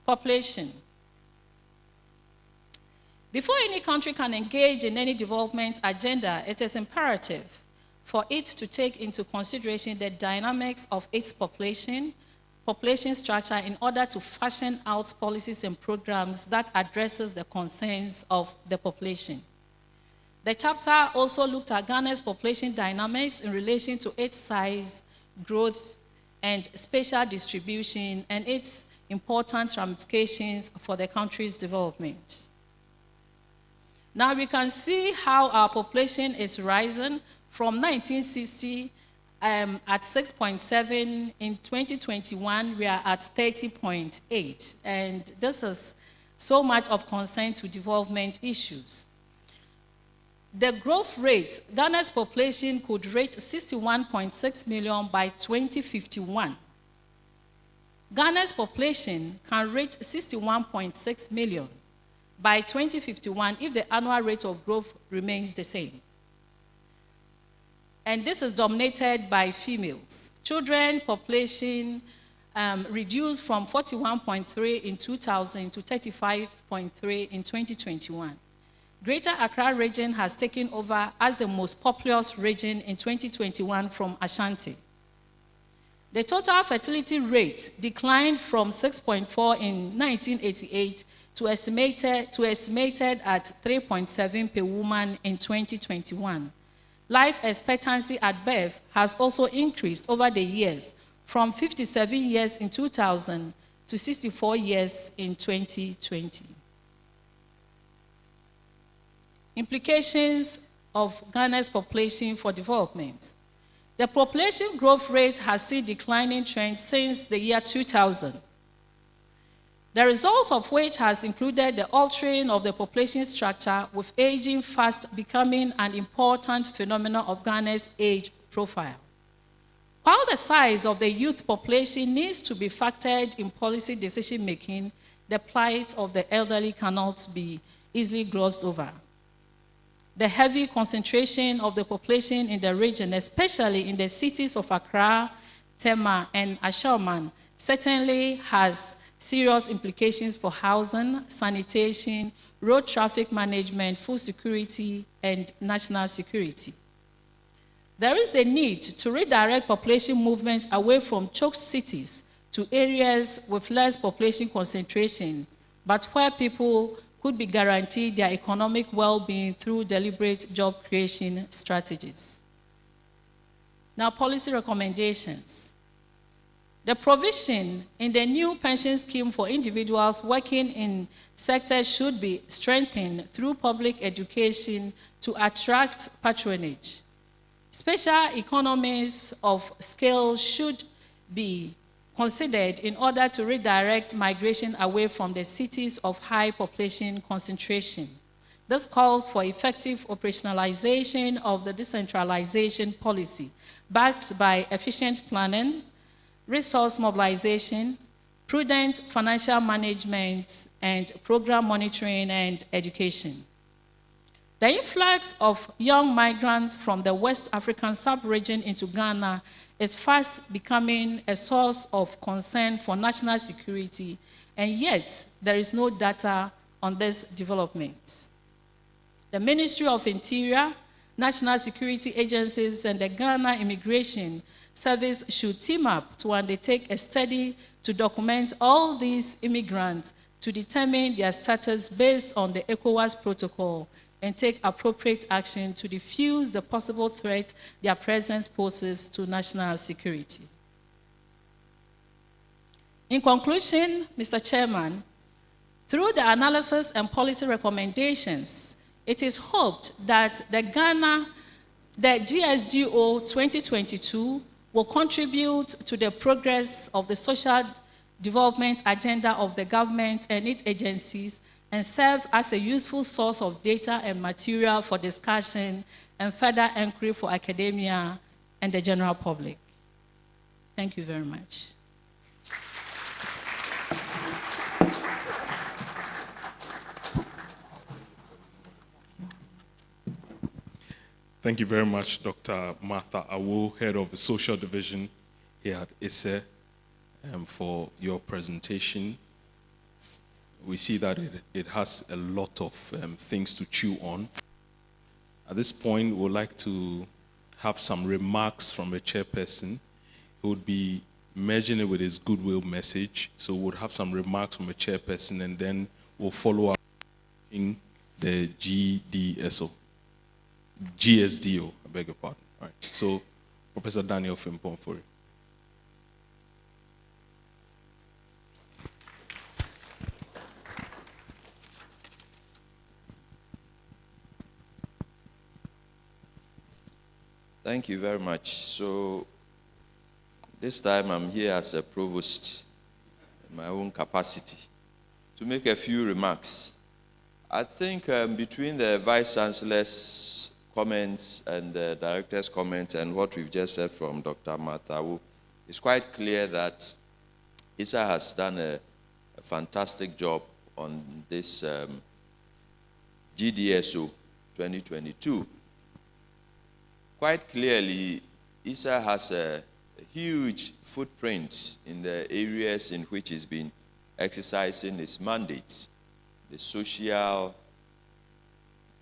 Population. Before any country can engage in any development agenda, it is imperative for it to take into consideration the dynamics of its population structure in order to fashion out policies and programs that addresses the concerns of the population. The chapter also looked at Ghana's population dynamics in relation to its size, growth, and spatial distribution, and its important ramifications for the country's development. Now we can see how our population is rising from 1960 at 6.7. In 2021, we are at 30.8. And this is so much of concern to development issues. The growth rate, Ghana's population could reach 61.6 million by 2051. Ghana's population can reach 61.6 million by 2051 if the annual rate of growth remains the same. And this is dominated by females. Children population reduced from 41.3 in 2000 to 35.3 in 2021. Greater Accra region has taken over as the most populous region in 2021 from Ashanti. The total fertility rate declined from 6.4 in 1988 to estimated at 3.7 per woman in 2021. Life expectancy at birth has also increased over the years from 57 years in 2000 to 64 years in 2020. Implications of Ghana's population for development. The population growth rate has seen declining trend since the year 2000. The result of which has included the altering of the population structure, with aging fast becoming an important phenomenon of Ghana's age profile. While the size of the youth population needs to be factored in policy decision-making, the plight of the elderly cannot be easily glossed over. The heavy concentration of the population in the region, especially in the cities of Accra, Tema, and Ashaman, certainly has serious implications for housing, sanitation, road traffic management, food security, and national security. There is the need to redirect population movement away from choked cities to areas with less population concentration, but where people could be guaranteed their economic well-being through deliberate job creation strategies. Now, policy recommendations. The provision in the new pension scheme for individuals working in sectors should be strengthened through public education to attract patronage. Special economies of scale should be considered in order to redirect migration away from the cities of high population concentration. This calls for effective operationalization of the decentralization policy, backed by efficient planning, resource mobilization, prudent financial management, and program monitoring and education. The influx of young migrants from the West African sub-region into Ghana is fast becoming a source of concern for national security, and yet there is no data on this development. The Ministry of Interior, national security agencies, and the Ghana Immigration Service should team up to undertake a study to document all these immigrants to determine their status based on the ECOWAS protocol and take appropriate action to defuse the possible threat their presence poses to national security. In conclusion, Mr. Chairman, through the analysis and policy recommendations, it is hoped that the GSDO 2022 will contribute to the progress of the social development agenda of the government and its agencies and serve as a useful source of data and material for discussion and further inquiry for academia and the general public. Thank you very much. Thank you very much, Dr. Martha Awo, Head of the Social Division here at ISSER, for your presentation. We see that it has a lot of things to chew on. At this point, we'd like to have some remarks from the chairperson. He would be merging it with his goodwill message. So we'll have some remarks from the chairperson, and then we'll follow up in the GSDO, I beg your pardon. All right. So, Professor Daniel Frimpong-Fori. Thank you very much. So this time I'm here as a provost in my own capacity to make a few remarks. I think between the Vice Chancellor's comments and the Director's comments and what we've just said from Dr. Martha Awo, it's quite clear that ISSER has done a fantastic job on this GDSO 2022. Quite clearly, ISSER has a huge footprint in the areas in which it's been exercising its mandate. The social,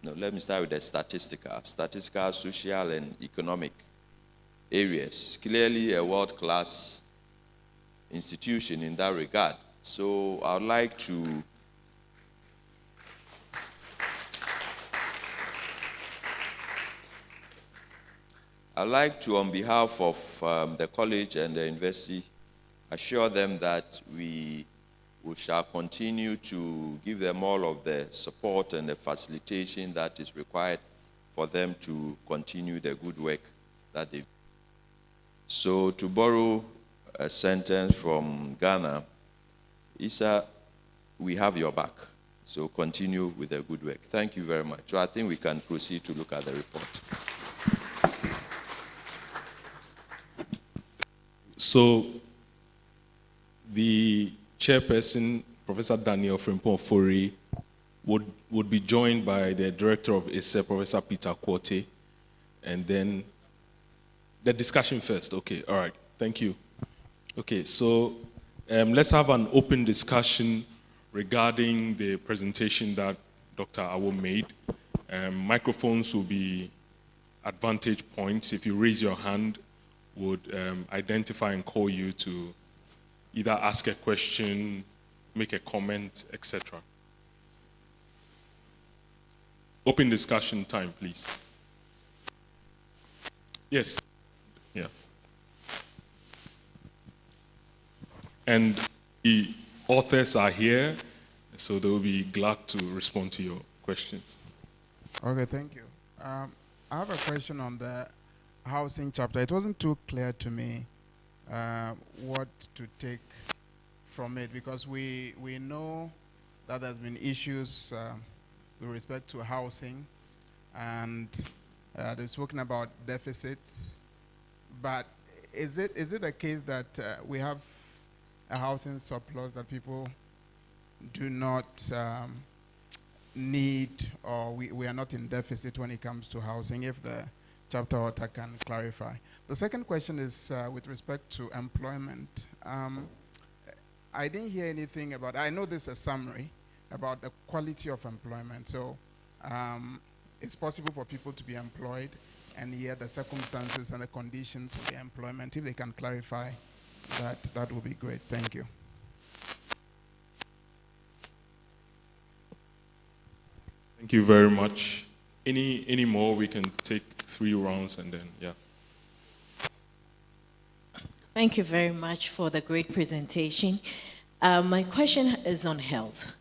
no, let me start with the statistical, social, and economic areas. It's clearly a world-class institution in that regard. So I'd like to on behalf of the college and the university, assure them that we shall continue to give them all of the support and the facilitation that is required for them to continue the good work that they've done. So to borrow a sentence from Ghana, ISSER, we have your back. So continue with the good work. Thank you very much. So I think we can proceed to look at the report. So the chairperson, Professor Daniel Frimpong-Fori, would be joined by the director of ISSER, Professor Peter Quote, and then the discussion first. Okay, all right, thank you. Okay, so let's have an open discussion regarding the presentation that Dr. Awo made. Microphones will be at vantage points. If you raise your hand, would identify and call you to either ask a question, make a comment, etc. Open discussion time, please. Yes. Yeah. And the authors are here, so they will be glad to respond to your questions. Okay, thank you. I have a question on the housing chapter. It wasn't too clear to me what to take from it, because we know that there's been issues with respect to housing, and they've spoken about deficits. But is it the case that we have a housing surplus, that people do not need, or we are not in deficit when it comes to housing, if the chapter author can clarify. The second question is with respect to employment. I didn't hear anything about, I know this is a summary about the quality of employment. So it's possible for people to be employed, and here the circumstances and the conditions of their employment. If they can clarify that, that would be great. Thank you. Thank you very much. Any more? We can take 3 rounds and then, yeah. Thank you very much for the great presentation. My question is on health,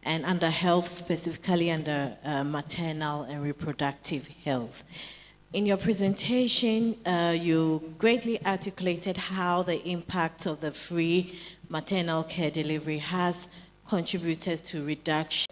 and under health, specifically under maternal and reproductive health. In your presentation, you greatly articulated how the impact of the free maternal care delivery has contributed to reduction.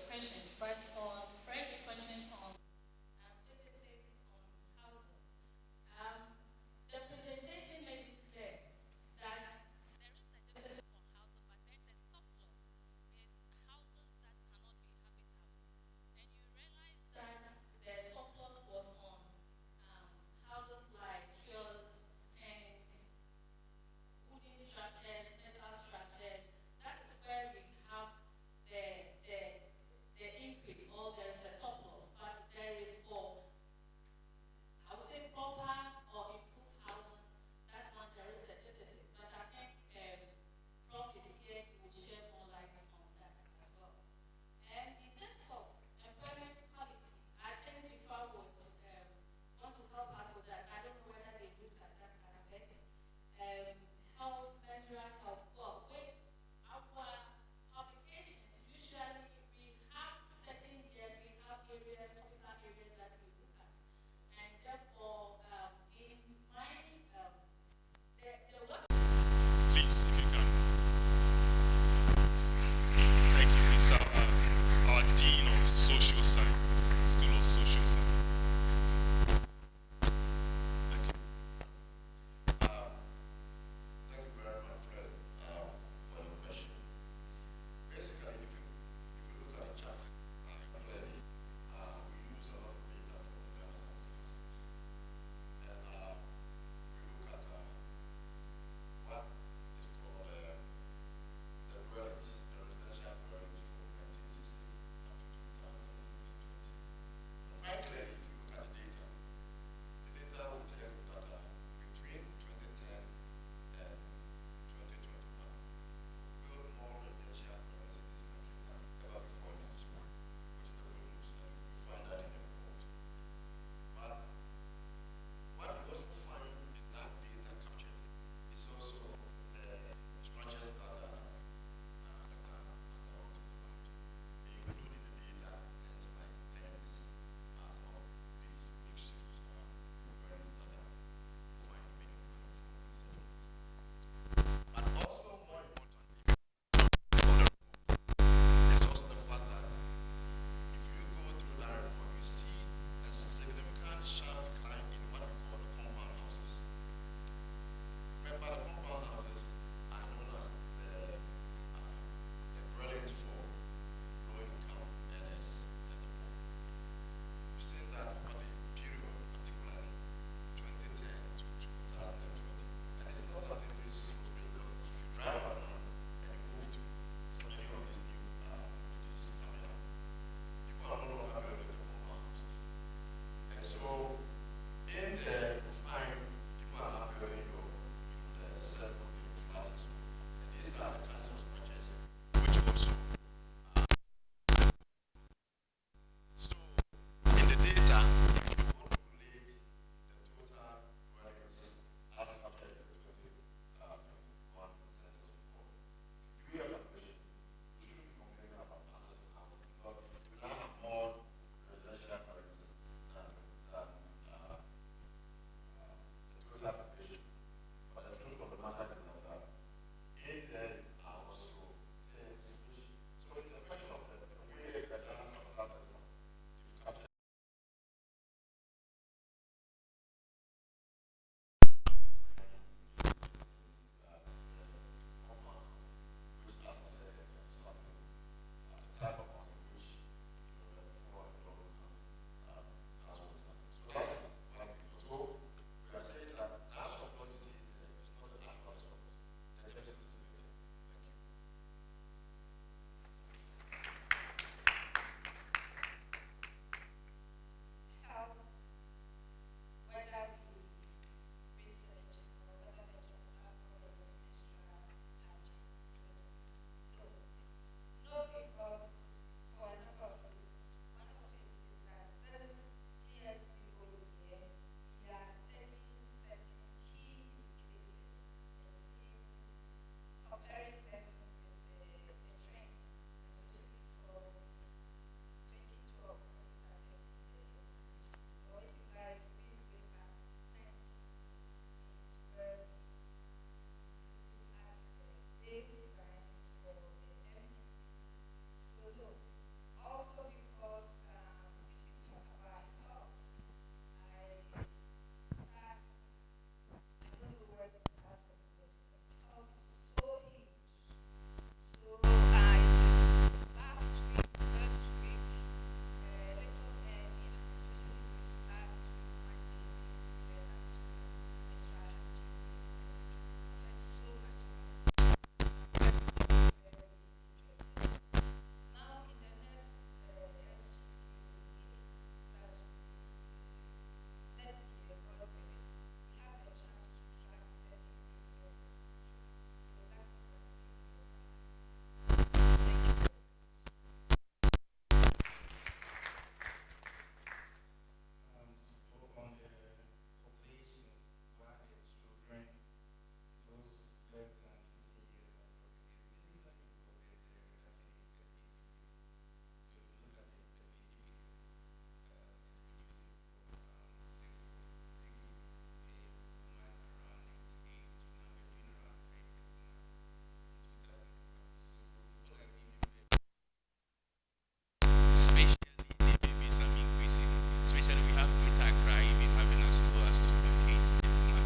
especially there may be some increasing, especially we have greater Accra even having as low as 2.8 per woman.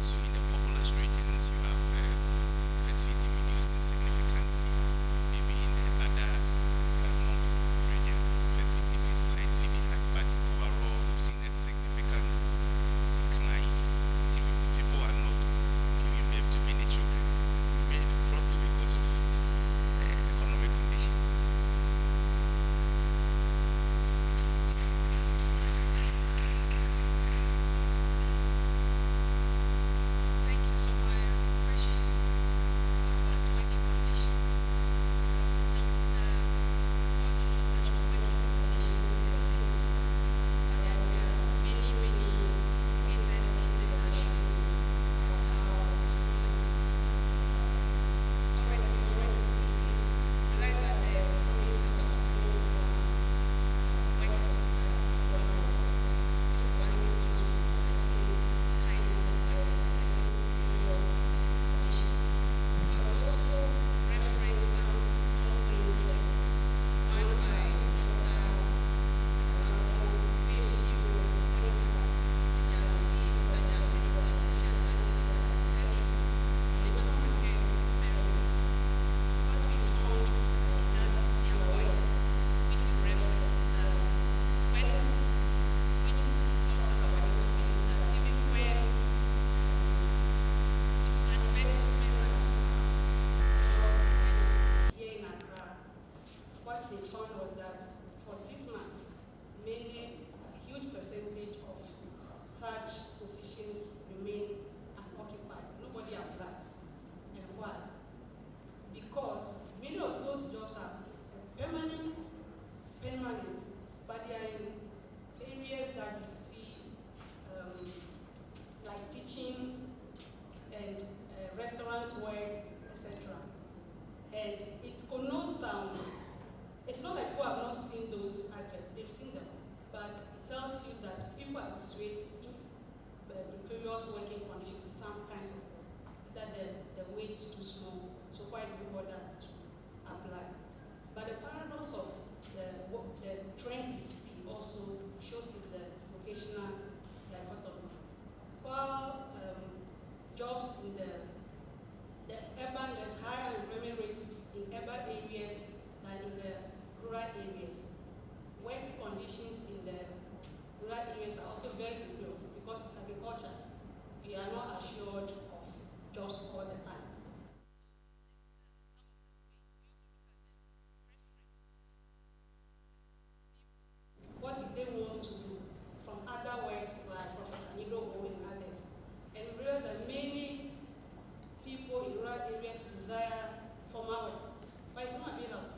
So in the populous regions, you have fertility reducing significantly. Maybe in the other regions, fertility may slightly be high, but overall, we've seen a significant decline. People are not giving birth to many children, maybe probably because of economic conditions. Thank you. So my question is about working conditions. The all the law touch on working conditions per se, but then there are many cases in the issue as how it's already realize that the police has below workers for one month. Equality comes with certain kinds of work, certain previous conditions. I will also reference some ongoing projects. One by Dr. Mayfield, Monica Jansi, Dr. Jansi, Dr. Lucia Santi, Dr. Kelly, on the labor market experiment. What we found that they avoid, which we reference, is that when talks about working conditions, that even when advertisements are here in Accra, what they found was that for 6 months, a huge percentage of such positions remain unoccupied. Nobody applies. And why? Because many of those jobs are permanent, but they are in areas that you see, like teaching and restaurant work, etc. And it connotes it's not like people have not seen those adverts, they've seen them, but it tells you that people associate precarious working conditions with some kinds of that the wage is too small, so why do we bother to apply? But the paradox of the trend we see also shows in the vocational dichotomy. While jobs in the urban, there's higher unemployment rate in urban areas than in the rural areas. Working conditions in the rural areas are also very precarious because it's agriculture. We are not assured of jobs all the time. What do they want to do from other works by Professor Nido and others? And we realize that many people in rural areas desire formal work, but it's not available.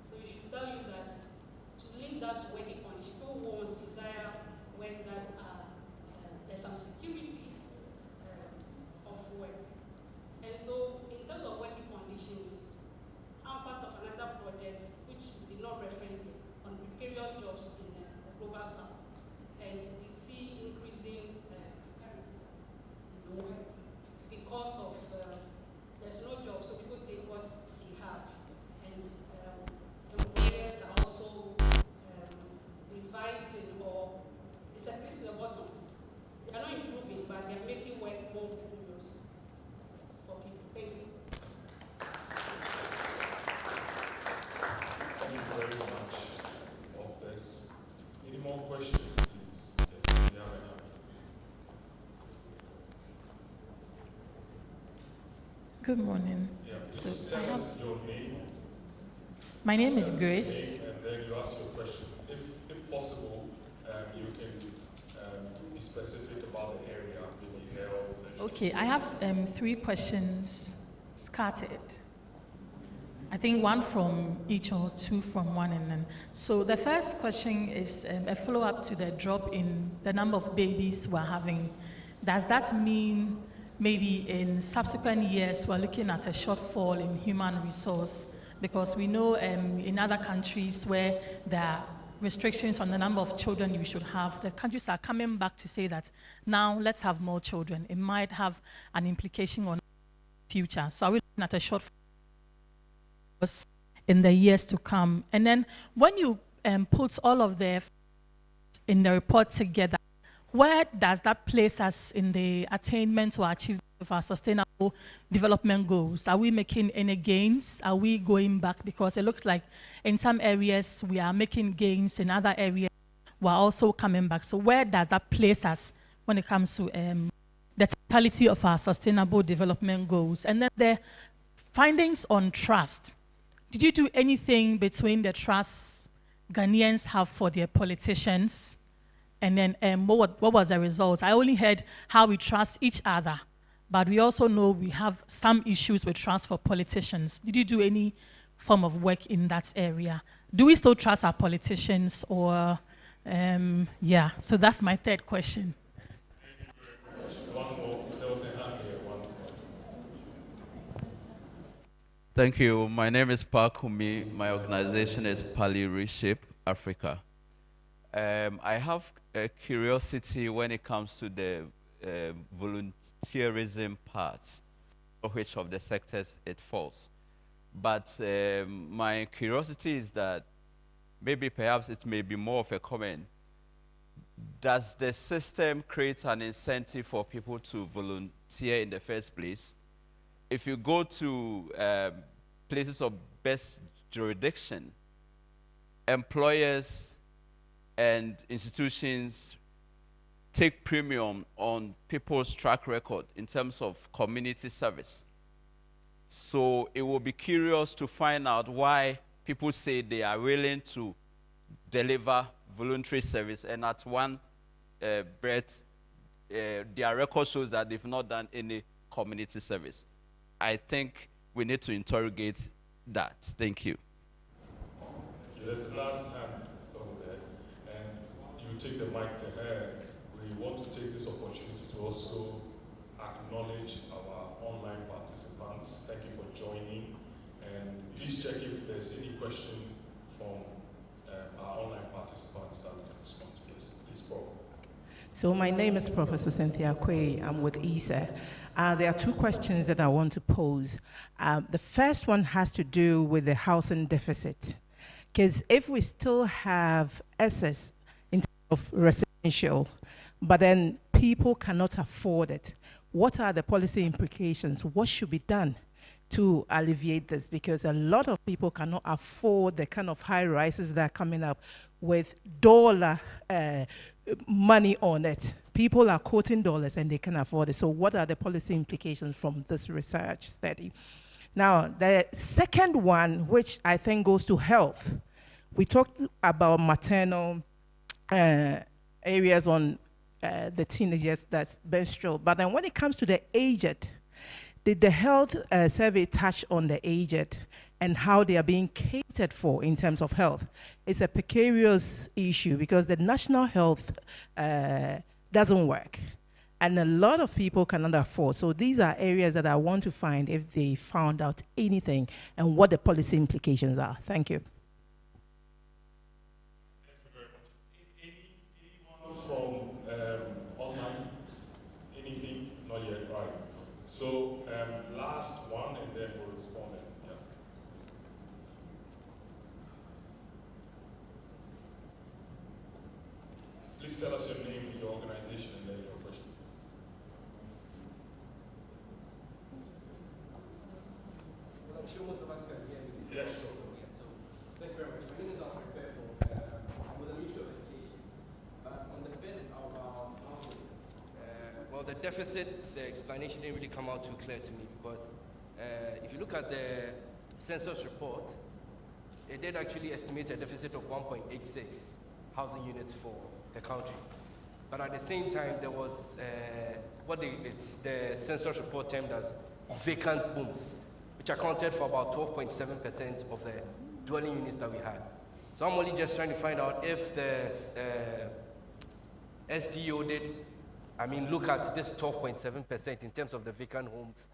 So we should tell you that to link that to working conditions, people won't desire work that there's some security of work. And so in terms of working conditions, I'm part of another project which we did not reference here on precarious jobs in the global south. And we see increasing because of there's no job, so people take what they have. And employers are also revising, or it's a piece to the bottom. They are not improving, but they are making work more precarious for people. Thank you. Thank you very much, Office. Any more questions, please? Yes, we have a hand. Good morning. Yeah, please tell us your name. My name is Grace. And then you ask your question. If possible, you can be specific about the area, maybe health. Okay, I have 3 questions scattered. I think 1 from each or 2 from one and then. So the first question is a follow-up to the drop in the number of babies we're having. Does that mean maybe in subsequent years we're looking at a shortfall in human resource? Because we know in other countries where there are restrictions on the number of children you should have, the countries are coming back to say that now let's have more children. It might have an implication on the future. So are we looking at a shortfall in the years to come? And then when you puts all of the in the report together, where does that place us in the attainment or achievement of our sustainable development goals? Are we making any gains? Are we going back? Because it looks like in some areas we are making gains, in other areas we're also coming back. So where does that place us when it comes to the totality of our sustainable development goals? And then the findings on trust. Did you do anything between the trust Ghanaians have for their politicians? And then what was the result? I only heard how we trust each other, but we also know we have some issues with trust for politicians. Did you do any form of work in that area? Do we still trust our politicians or, yeah, so that's my third question. One more, there was a hand here, one more. Thank you. My name is Pakumi. My organization is Pali Reshape Africa. I have a curiosity when it comes to the volunteerism part, of which of the sectors it falls. But my curiosity is that maybe perhaps it may be more of a comment. Does the system create an incentive for people to volunteer in the first place? If you go to places of best jurisdiction, employers and institutions take premium on people's track record in terms of community service. So it will be curious to find out why people say they are willing to deliver voluntary service, and at one breath, their record shows that they've not done any community service. I think we need to interrogate that. Thank you. There's the last hand over there, and you take the mic to her. We want to take this opportunity to also acknowledge our online participants. Thank you for joining, and please check if there's any question from our online participants that we can respond to. Please, Prof. So my name is Professor Cynthia Quay. I'm with ISSER. There are two questions that I want to pose. The first one has to do with the housing deficit. Because if we still have excess in terms of residential, but then people cannot afford it, what are the policy implications? What should be done to alleviate this? Because a lot of people cannot afford the kind of high rises that are coming up with dollar money on it. People are quoting dollars and they can afford it. So what are the policy implications from this research study? Now, the second one, which I think goes to health, we talked about maternal areas on the teenagers, that's menstrual. But then when it comes to the aged, did the health survey touch on the aged and how they are being catered for in terms of health? It's a precarious issue because the national health doesn't work. And a lot of people cannot afford. So these are areas that I want to find if they found out anything and what the policy implications are. Thank you. Thank you very much. Anyone from online? Anything? Not yet, right. So last one, and then we'll respond. Yeah. Please tell us your name, your organization, and then your question. Well, I'm sure most of us can hear me. Yeah, sure. Yeah, so thank you very much. My name is Alfred Perfo. I'm with the Ministry of Education. On the bit about housing, well, the deficit, the explanation didn't really come out too clear to me because if you look at the census report, it did actually estimate a deficit of 1.86 housing units for the country. But at the same time, there was what the census report termed as vacant homes, which accounted for about 12.7% of the dwelling units that we had. So I'm only just trying to find out if the SDO did, look at this 12.7% in terms of the vacant homes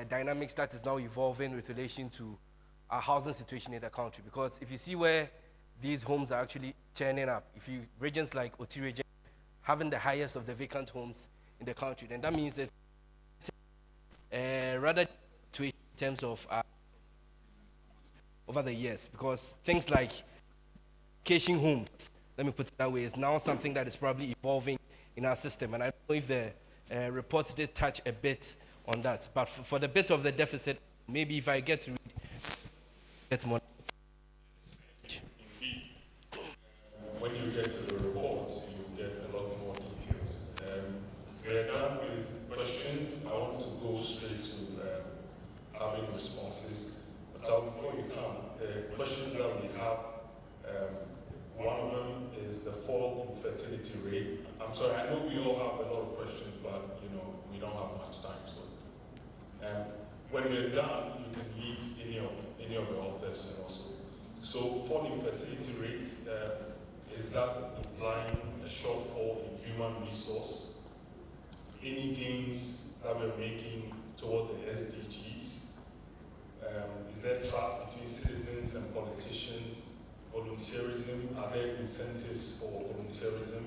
dynamics that is now evolving with relation to our housing situation in the country. Because if you see where these homes are actually churning up, if you regions like Oti region having the highest of the vacant homes in the country, then that means that rather in terms of over the years, because things like vacation homes, let me put it that way, is now something that is probably evolving in our system. And I don't know if the report did touch a bit on that. But for the bit of the deficit, maybe if I get to read, get more. When you get to the report, you get a lot more details. We are done with questions. I want to go straight to having responses. But before you come, the questions that we have, one of them is the fall in fertility rate. I'm sorry, I know we all have a lot of questions, but you know we don't have much time. So when we're done, you can meet any of the authors and also. So fall in fertility rates. Is that implying a shortfall in human resource? Any gains that we're making toward the SDGs? Is there trust between citizens and politicians? Volunteerism, are there incentives for volunteerism?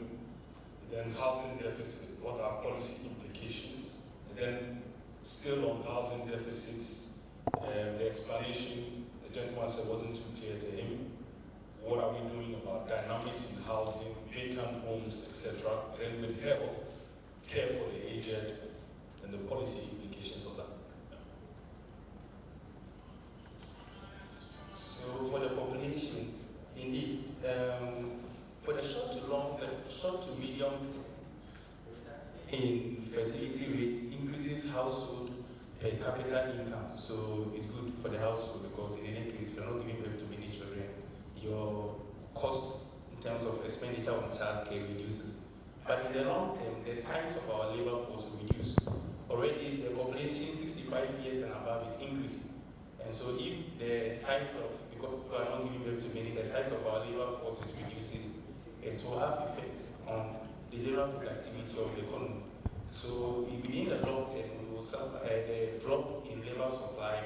Then housing deficit, what are policy implications? And then still on housing deficits, the explanation, the gentleman said wasn't too clear to him. What are we doing about dynamics in housing, vacant homes, etc.? And with health, care for the aged, and the policy implications of that. So for the population, indeed, for the short to medium term, in fertility rate increases household per capita income. So it's good for the household because in any case, if you're not giving birth to many children, your cost in terms of expenditure on childcare reduces. But in the long term, the size of our labor force will reduce. Already the population 65 years and above is increasing. And so if the size of, because we are not giving birth to many, the size of our labor force is reducing, it will have effect on the general productivity of the economy. So within the long term, we will the drop in labor supply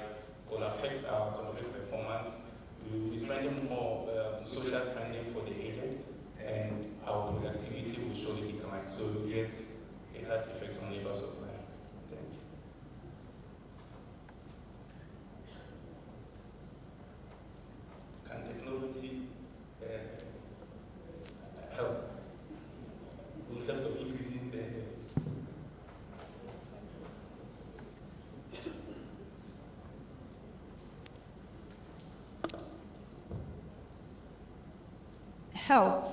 will affect our economic performance. We will be spending more social spending for the aged, and our productivity will surely decline. So yes, it has effect on labor supply. Thank you. Can technology help in terms of increasing the health?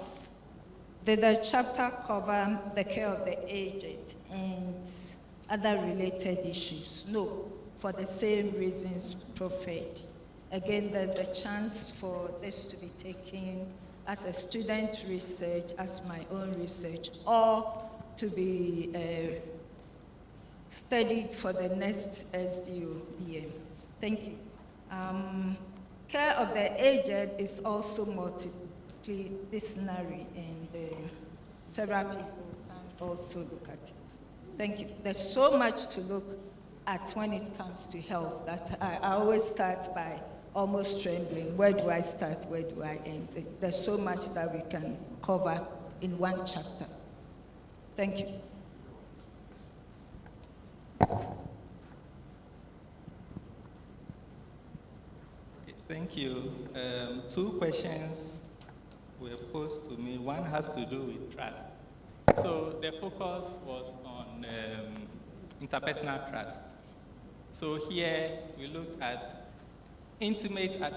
Did the chapter cover the care of the aged and other related issues? No, for the same reasons proffered. Again, there's the chance for this to be taken as a student research, as my own research, or to be studied for the next SDO. Thank you. Care of the aged is also multidisciplinary, and several people can also look at it. Thank you. There's so much to look at when it comes to health that I always start by almost trembling. Where do I start? Where do I end? There's so much that we can cover in one chapter. Thank you. Thank you. Two questions were posed to me. One has to do with trust. So the focus was on interpersonal trust. So here we look at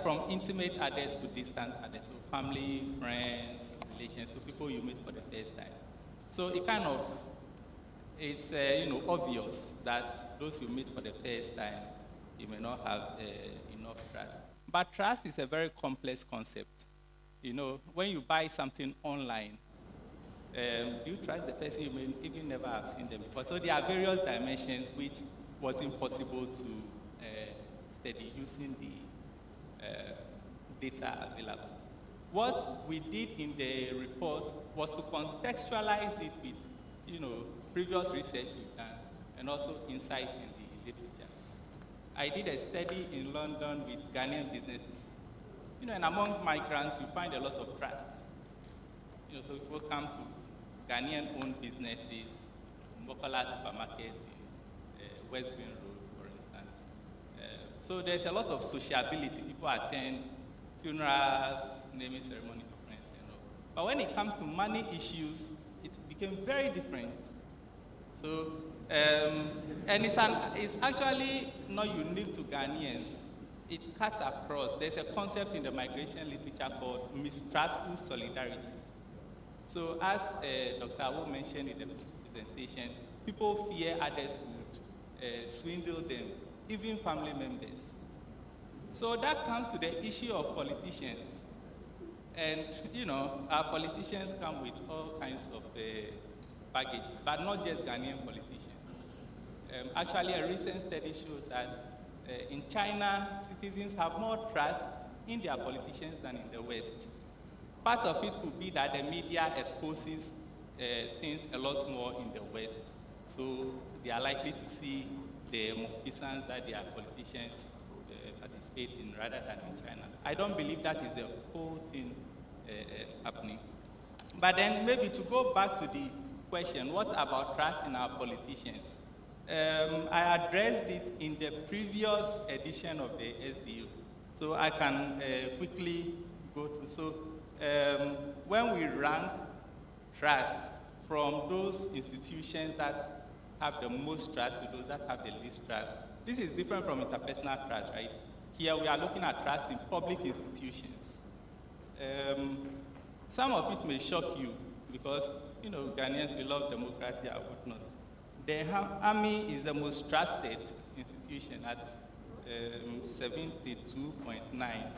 from intimate others to distant others, so family, friends, relations, so people you meet for the first time. So it kind of, it's obvious that those you meet for the first time, you may not have enough trust. But trust is a very complex concept. When you buy something online, you trust the person you may even never have seen them before. So there are various dimensions which wasn't possible to study using the data available. What we did in the report was to contextualize it with, previous research we've done and also insights in the literature. I did a study in London with Ghanaian business. And among migrants, you find a lot of trust. So people come to Ghanaian-owned businesses, Mokola supermarket in West Green Road, for instance. So there's a lot of sociability. People attend funerals, naming ceremony for friends, and But when it comes to money issues, it became very different. So, and it's actually not unique to Ghanaians. It cuts across. There's a concept in the migration literature called mistrustful solidarity. So as Dr. Awo mentioned in the presentation, people fear others would swindle them, even family members. So that comes to the issue of politicians. And, you know, our politicians come with all kinds of baggage, but not just Ghanaian politicians. Actually, a recent study shows that in China, citizens have more trust in their politicians than in the West. Part of it could be that the media exposes things a lot more in the West. So they are likely to see the malfeasance that their politicians participate in rather than in China. I don't believe that is the whole thing happening. But then maybe to go back to the question, what about trust in our politicians? I addressed it in the previous edition of the SDU. So I can quickly go through. So when we rank trust from those institutions that have the most trust to those that have the least trust, this is different from interpersonal trust, right? Here we are looking at trust in public institutions. Some of it may shock you because, you know, Ghanaians, we love democracy and whatnot. The army is the most trusted institution at 72.9.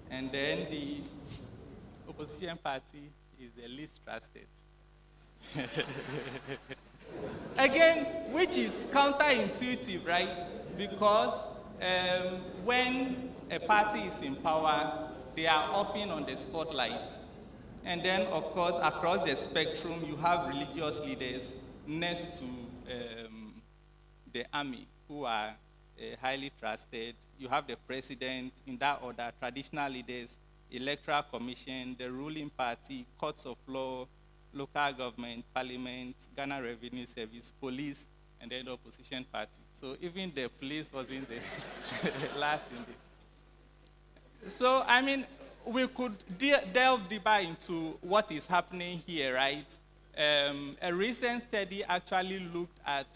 And then the opposition party is the least trusted. Again, which is counterintuitive, right? Because when a party is in power, they are often on the spotlight. And then, of course, across the spectrum, you have religious leaders next to the army, who are highly trusted. You have the president, in that order, traditional leaders, electoral commission, the ruling party, courts of law, local government, parliament, Ghana Revenue Service, police, and then the opposition party. So even the police was in the last in the. So, I mean, we could delve deeper into what is happening here, right? A recent study actually looked at,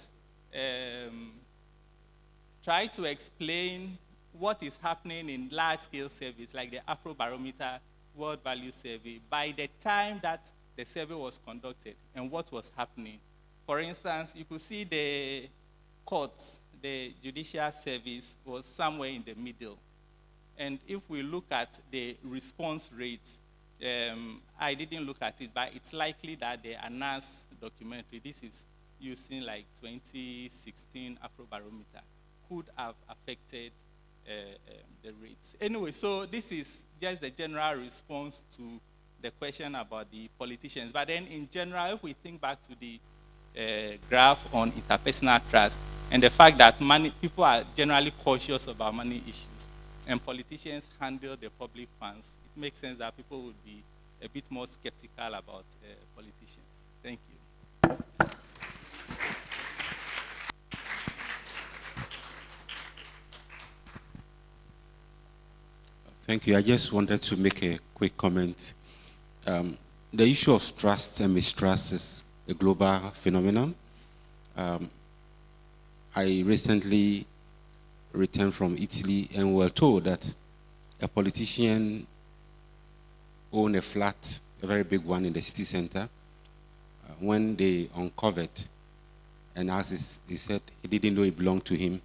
try to explain what is happening in large-scale surveys, like the Afrobarometer World Value Survey, by the time that the survey was conducted and what was happening. For instance, you could see the courts, the judicial service was somewhere in the middle. And if we look at the response rates, I didn't look at it, but it's likely that the ANAS documentary, this is using like 2016 Afrobarometer, could have affected the rates. Anyway, so this is just the general response to the question about the politicians. But then in general, if we think back to the graph on interpersonal trust and the fact that people are generally cautious about money issues and politicians handle the public funds, it makes sense that people would be a bit more skeptical about politicians. Thank you. Thank you. I just wanted to make a quick comment. The issue of trust and mistrust is a global phenomenon. I recently returned from Italy and we were told that a politician owned a flat, a very big one in the city center. When they uncovered and asked, he said he didn't know it belonged to him.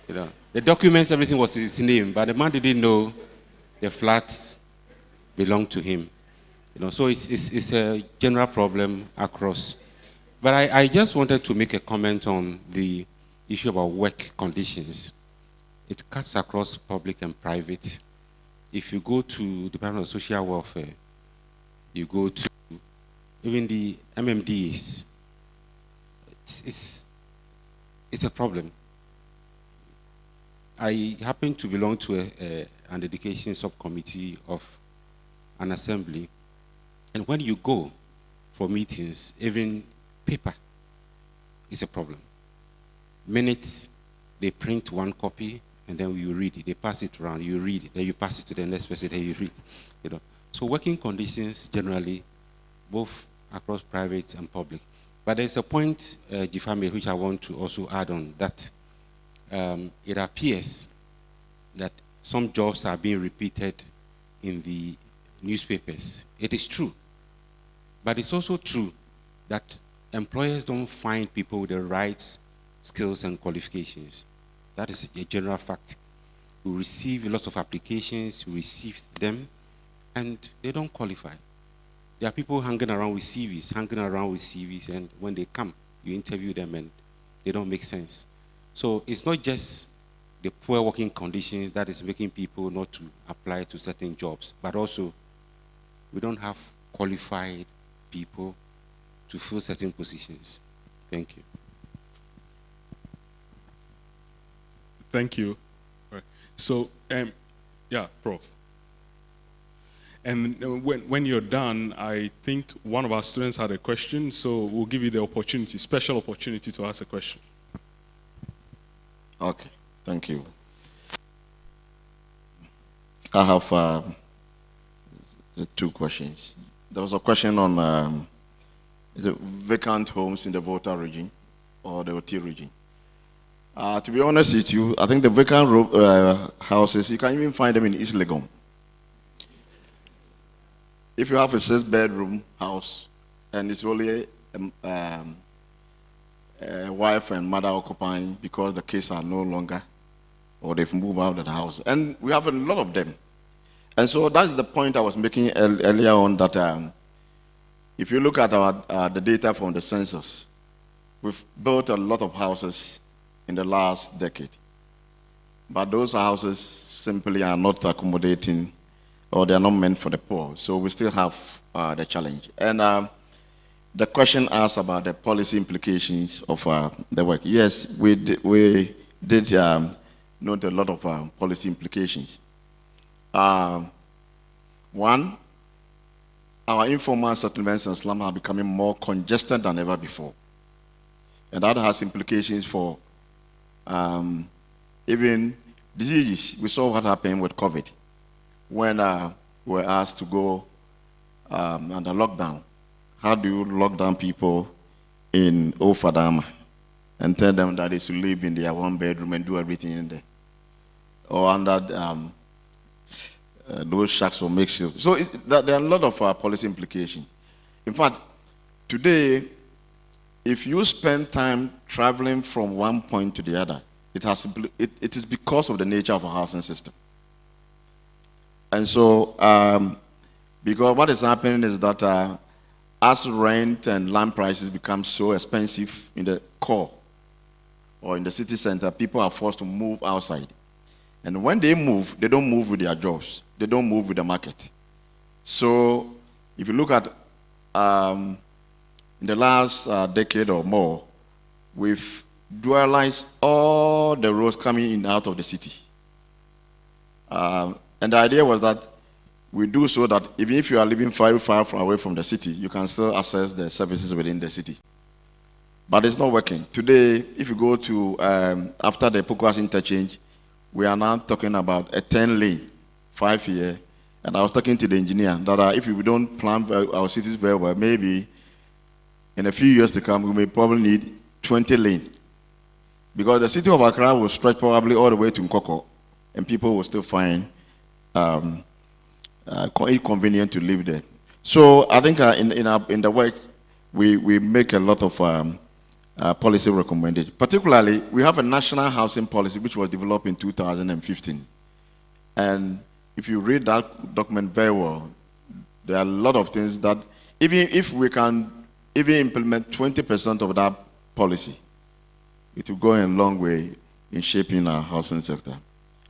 You know, the documents, everything was his name, but the man didn't know the flat belonged to him. You know, so it's a general problem across. But I just wanted to make a comment on the issue about work conditions. It cuts across public and private. If you go to Department of Social Welfare, you go to even the MMDAs, it's a problem. I happen to belong to an education subcommittee of an assembly, and when you go for meetings, even paper is a problem. Minutes, they print one copy, and then you read it. They pass it around, you read it, then you pass it to the next person, then you read. So working conditions generally, both across private and public. But there's a point, Jifa made, which I want to also add on, that it appears that some jobs are being repeated in the newspapers. It is true. But it's also true that employers don't find people with the right skills and qualifications. That is a general fact. We receive lots of applications, we receive them, and they don't qualify. There are people hanging around with CVs, and when they come, you interview them, and they don't make sense. So it's not just the poor working conditions that is making people not to apply to certain jobs, but also we don't have qualified people to fill certain positions. Thank you. Thank you. Right. So, yeah, Prof. And when you're done, I think one of our students had a question, so we'll give you the opportunity, special opportunity to ask a question. Okay, thank you. I have two questions. There was a question on is it vacant homes in the Volta region or the OT region. To be honest with you, I think the vacant houses, you can even find them in East Legon. If you have a 6-bedroom house and it's only a wife and mother occupying because the kids are no longer, or they've moved out of the house. And we have a lot of them. And so that's the point I was making earlier on, that if you look at the data from the census, we've built a lot of houses in the last decade. But those houses simply are not accommodating, or they are not meant for the poor. So we still have the challenge. And the question asked about the policy implications of the work. Yes, we did note a lot of policy implications. One, our informal settlements and slums are becoming more congested than ever before. And that has implications for even diseases. We saw what happened with COVID when we were asked to go under lockdown. How do you lock down people in Ofadama and tell them that they should live in their 1-bedroom and do everything in there? Or under those shacks or makeshift. So there are a lot of policy implications. In fact, today, if you spend time traveling from one point to the other, it is because of the nature of our housing system. And so, because what is happening is that as rent and land prices become so expensive in the core or in the city center, people are forced to move outside. And when they move, they don't move with their jobs. They don't move with the market. So if you look at in the last decade or more, we've dualized all the roads coming in out of the city. And the idea was that we do so that even if you are living very far away from the city, you can still access the services within the city. But it's not working. Today, if you go to, after the Pokwas interchange, we are now talking about a 10-lane, 5-year. And I was talking to the engineer that if we don't plan our cities very well, maybe in a few years to come, we may probably need 20 lanes. Because the city of Accra will stretch probably all the way to Nkoko, and people will still find inconvenient to live there. So I think in the work, we make a lot of policy recommendations. Particularly, we have a national housing policy which was developed in 2015. And if you read that document very well, there are a lot of things that, even if we can even implement 20% of that policy, it will go a long way in shaping our housing sector.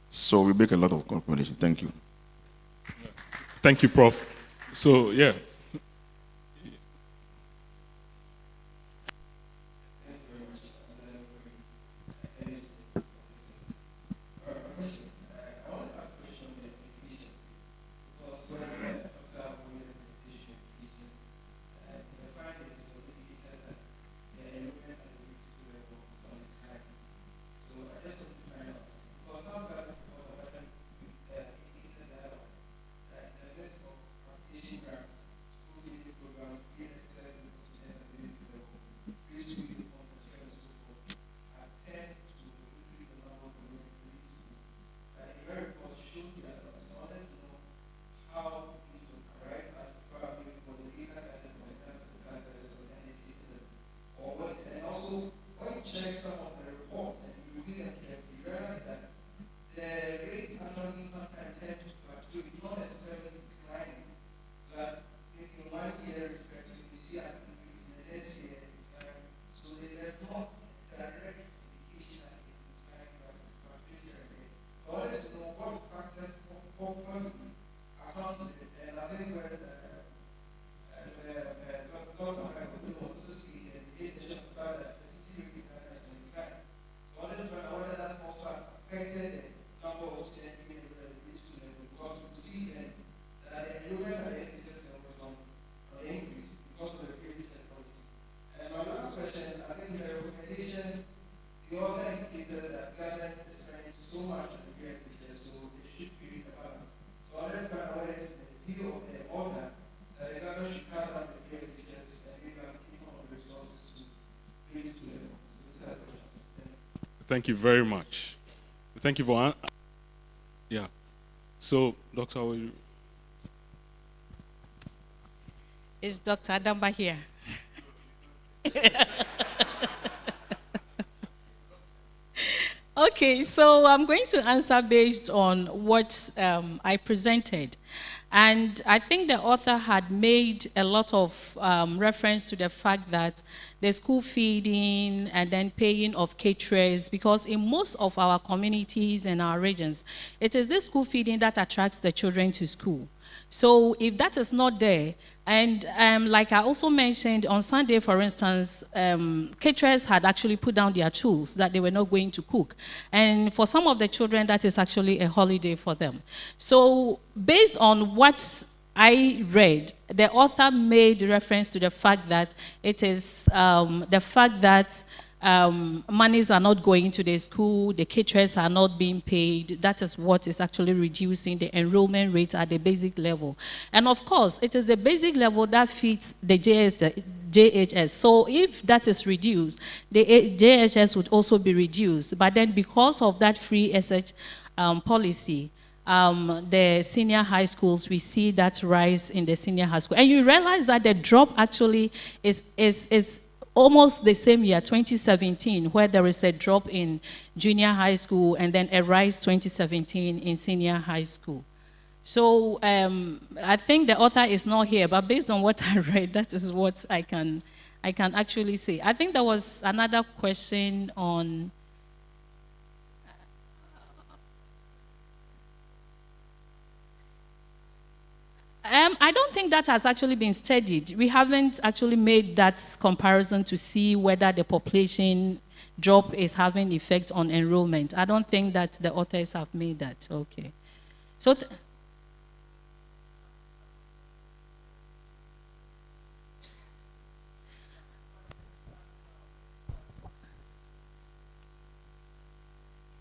So we make a lot of recommendations. Thank you. Thank you, Prof. So, yeah. Thank you very much. Thank you for... Yeah. So, Doctor, will you... Is Dr. Adamba here? Okay, so I'm going to answer based on what I presented. And I think the author had made a lot of reference to the fact that the school feeding and then paying of caterers, because in most of our communities and our regions, it is this school feeding that attracts the children to school. So if that is not there, and like I also mentioned on Sunday, for instance, caterers had actually put down their tools that they were not going to cook. And for some of the children, that is actually a holiday for them. So based on what I read, the author made reference to the fact that it is the fact that monies are not going to the school, the caterers are not being paid. That is what is actually reducing the enrollment rate at the basic level. And of course, it is the basic level that feeds the JHS. So if that is reduced, the JHS would also be reduced. But then because of that free SH policy, the senior high schools, we see that rise in the senior high school. And you realize that the drop actually is almost the same year, 2017, where there is a drop in junior high school and then a rise 2017 in senior high school. So I think the author is not here, but based on what I read, that is what I can actually say. I think there was another question on... I don't think that has actually been studied. We haven't actually made that comparison to see whether the population drop is having effect on enrollment. I don't think that the authors have made that. Okay. So...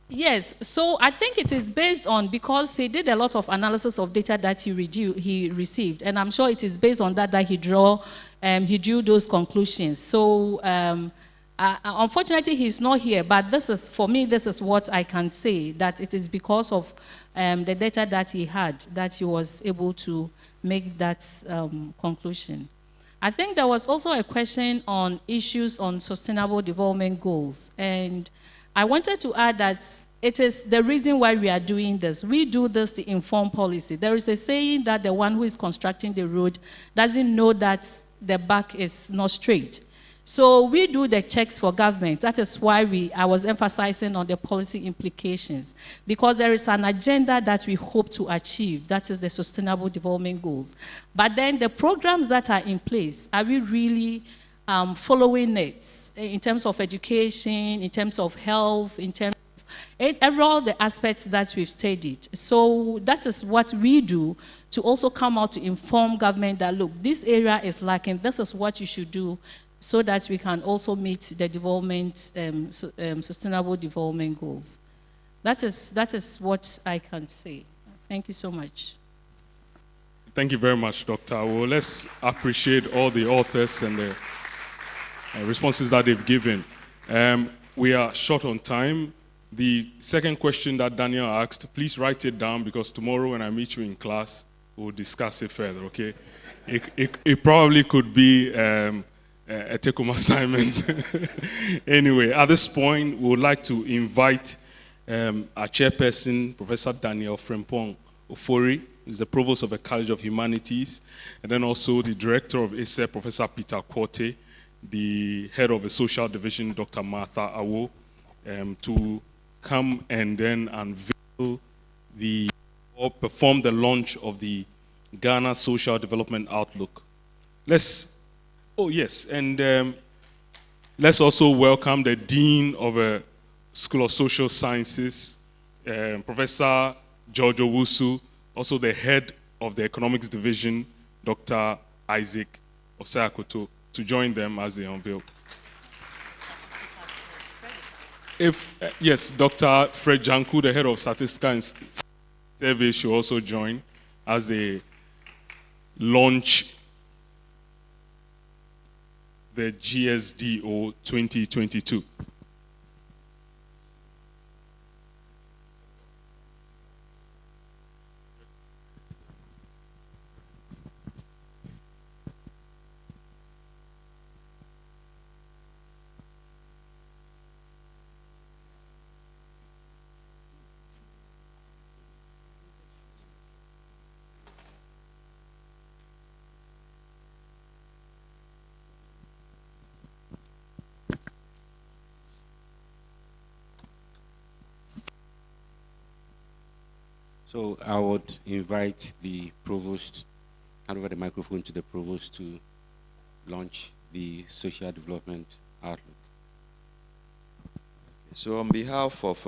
Yes, so I think it is based on, because he did a lot of analysis of data that he received, and I'm sure it is based on that he drew those conclusions. So unfortunately, he's not here, but this is, for me, this is what I can say, that it is because of the data that he had that he was able to make that conclusion. I think there was also a question on issues on sustainable development goals, and I wanted to add that it is the reason why we are doing this. We do this to inform policy. There is a saying that the one who is constructing the road doesn't know that the back is not straight. So we do the checks for government. That is why I was emphasizing on the policy implications, because there is an agenda that we hope to achieve, that is the Sustainable Development Goals. But then the programs that are in place, are we really following it in terms of education, in terms of health, in terms of all the aspects that we've studied? So that is what we do to also come out to inform government that, look, this area is lacking, this is what you should do, so that we can also meet the development, sustainable development goals. That is what I can say. Thank you so much. Thank you very much, Dr. Well, let's appreciate all the authors and the responses that they've given. We are short on time. The second question that Daniel asked, please write it down, because tomorrow when I meet you in class, we'll discuss it further, okay? It probably could be a take-home assignment. Anyway, at this point, we would like to invite our chairperson, Professor Daniel Frempong Ofori, who's the provost of the College of Humanities, and then also the director of ISSER, Professor Peter Quote, the head of the social division, Dr. Martha Awo, to come and then unveil or perform the launch of the Ghana Social Development Outlook. Let's also welcome the Dean of the School of Social Sciences, Professor George Owusu, also the head of the Economics Division, Dr. Isaac Osayakoto, to join them as they unveil. Yes, Dr. Fred Janku, the head of Statistics and Survey, should also join as they launch the GSDO 2022. So I would invite the provost, hand over the microphone to the provost to launch the social development outlook. So on behalf of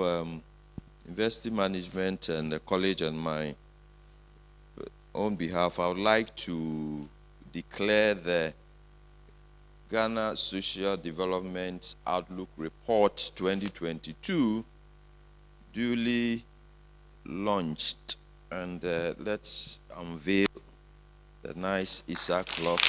University Management and the college and my own behalf, I would like to declare the Ghana Social Development Outlook Report 2022 duly launched. And let's unveil the nice ISSER clock.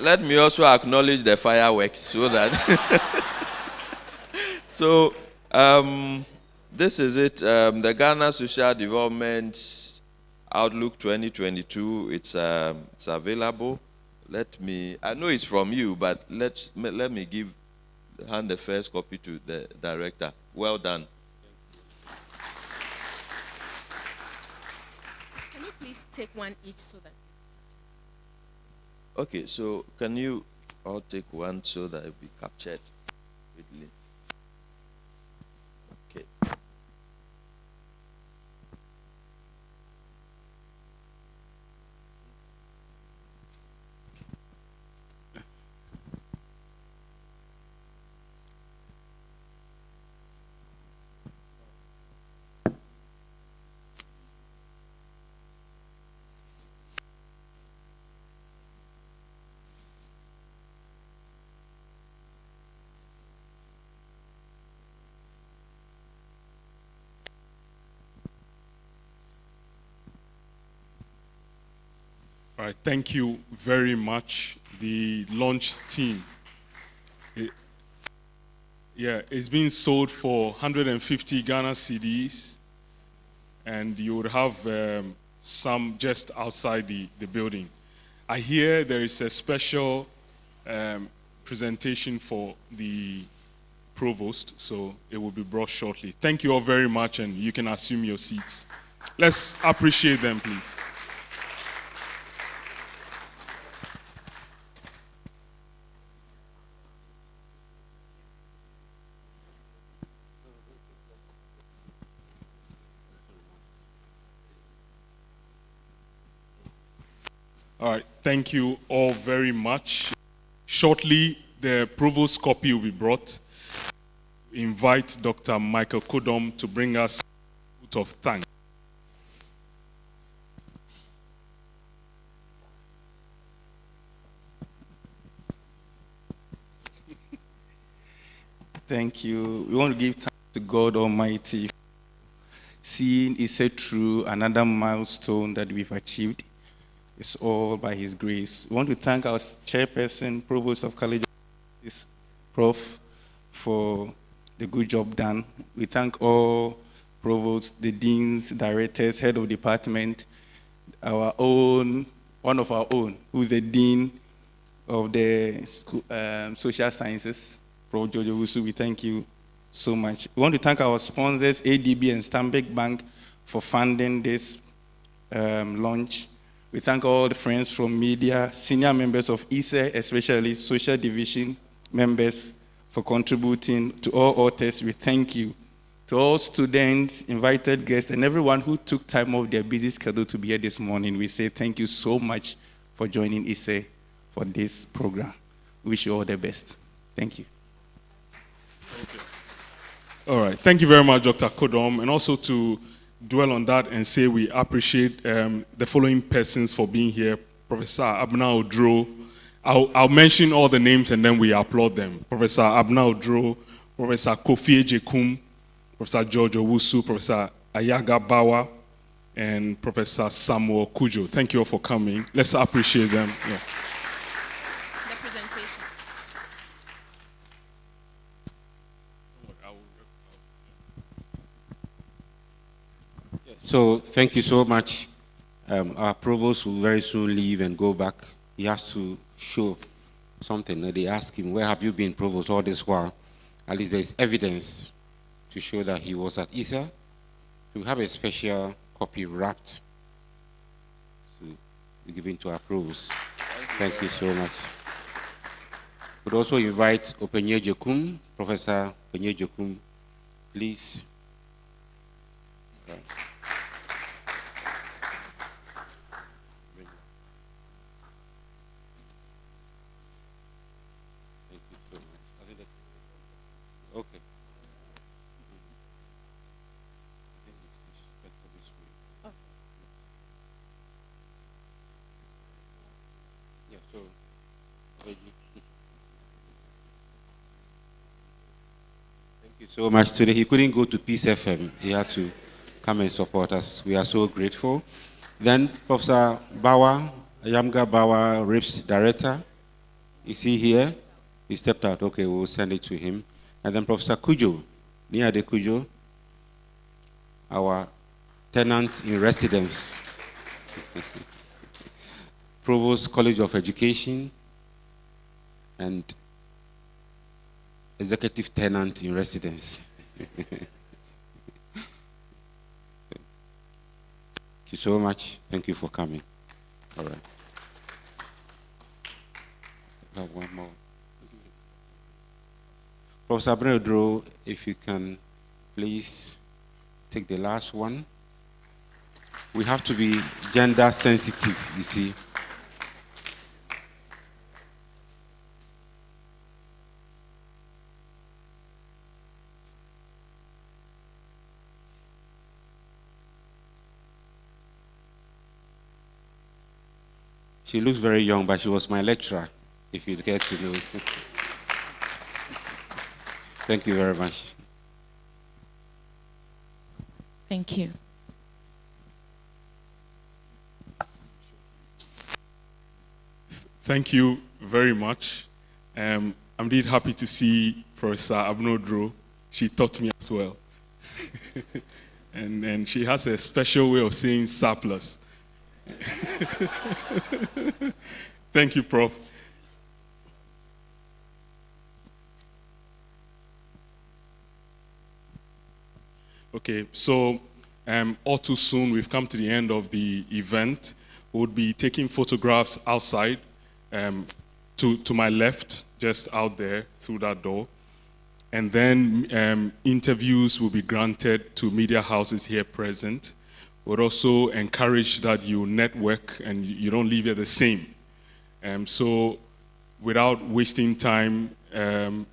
Let me also acknowledge the fireworks so that. So, this is it. The Ghana Social Development Outlook 2022. It's available. I know it's from you, but let me hand the first copy to the director. Well done. Can you please take one each so that? Okay, so can you all take one so that it will be captured quickly? Okay. All right, thank you very much, the launch team. It's being sold for 150 Ghana cedis, and you would have some just outside the building. I hear there is a special presentation for the provost, so it will be brought shortly. Thank you all very much, and you can assume your seats. Let's appreciate them, please. All right, thank you all very much. Shortly, the provost copy will be brought. Invite Dr. Michael Kodom to bring us a vote of thanks. Thank you. We want to give thanks to God Almighty, seeing ISSER through another milestone that we've achieved. It's all by His grace. We want to thank our chairperson, Provost of College, Prof, for the good job done. We thank all provosts, the deans, directors, head of department, our own, one of our own, who's the dean of the social sciences, Prof. Jojo Wusu. We thank you so much. We want to thank our sponsors, ADB and Stanbic Bank, for funding this launch. We thank all the friends from media, senior members of ISSER, especially social division members, for contributing. To all authors, we thank you. To all students, invited guests, and everyone who took time off their busy schedule to be here this morning, we say thank you so much for joining ISSER for this program. We wish you all the best. Thank you. Thank you. All right. Thank you very much, Dr. Kodom, and also to dwell on that and say we appreciate the following persons for being here. Professor Abna Odro. I'll mention all the names and then we applaud them. Professor Abna Odro, Professor Kofi Ejekum, Professor George Owusu, Professor Ayaga Bawa, and Professor Samuel Kujo. Thank you all for coming. Let's appreciate them. Yeah. The presentation. Yeah, So thank you so much. Our provost will very soon leave and go back. He has to show something. They ask him, where have you been, provost, all this while? At least there is evidence to show that he was at ISSER. We have a special copy wrapped to be given to our provost. Thank you so much. We'd also invite Openye Jokum, Professor Openye Jokum, please. Okay. Yeah, so thank you so much. Today he couldn't go to Peace FM. He had to come and support us. We are so grateful. Then Professor Bawa, Yamga Bawa, RIPS Director, is he here? He stepped out. Okay, we'll send it to him. And then Professor Kujo, Niade Kujo, our tenant in residence, Provost College of Education, and executive tenant in residence. Thank you so much. Thank you for coming. All right. I have one more. Professor Brenodro, if you can please take the last one. We have to be gender sensitive, you see. She looks very young, but she was my lecturer, if you'd care to know. Thank you very much. Thank you. Thank you very much. I'm indeed happy to see Professor Abnodro. She taught me as well. and she has a special way of saying surplus. Thank you, Prof. Okay, so all too soon we've come to the end of the event. We'll be taking photographs outside to my left, just out there through that door. And then interviews will be granted to media houses here present. We'll also encourage that you network and you don't leave here the same. So without wasting time,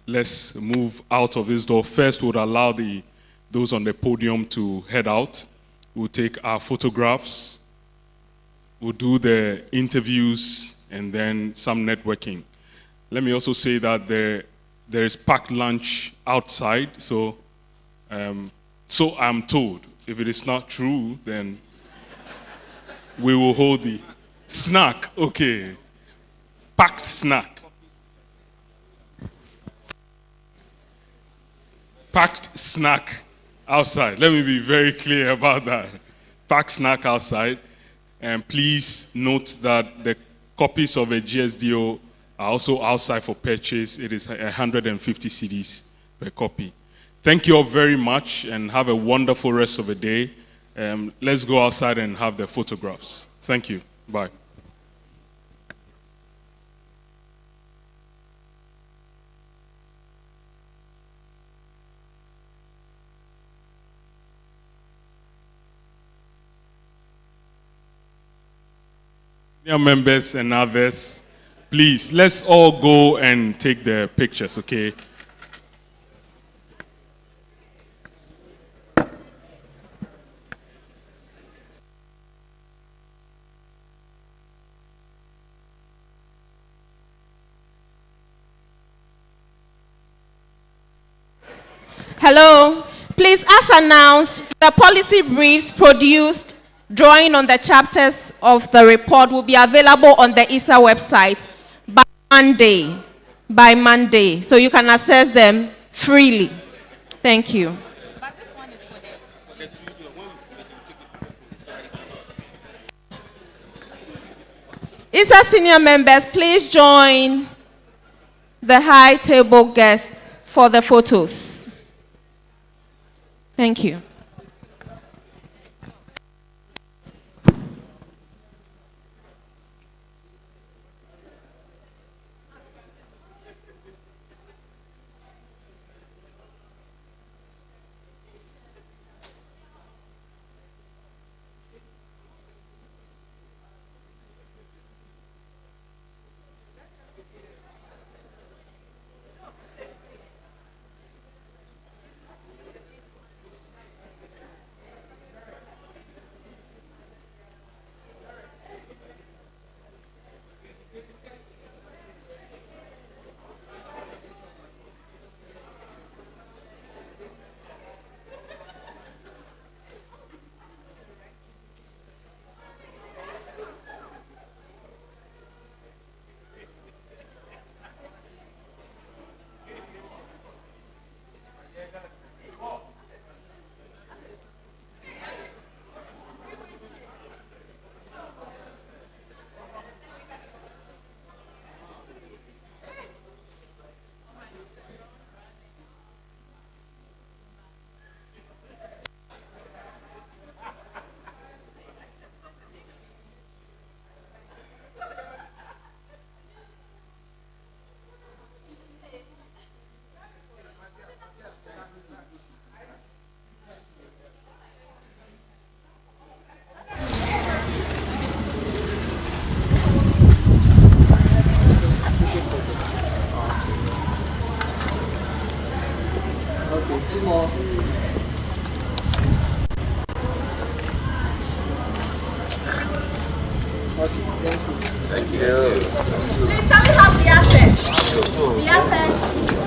let's move out of this door. First, we'll allow those on the podium to head out. We'll take our photographs. We'll do the interviews and then some networking. Let me also say that there is packed lunch outside, so I'm told. If it is not true, then we will hold the snack. Okay, packed snack. Packed snack outside. Let me be very clear about that. Packed snack outside. And please note that the copies of a GSDO are also outside for purchase. It is 150 cedis per copy. Thank you all very much and have a wonderful rest of the day. Let's go outside and have the photographs. Thank you. Bye. Dear members and others, please, let's all go and take the pictures, okay? Hello. Please, as announced, the policy briefs produced drawing on the chapters of the report will be available on the ISSER website by Monday, so you can access them freely. Thank you. ISSER senior members, please join the high table guests for the photos. Thank you. Thank you. Please, can we have the assets? The assets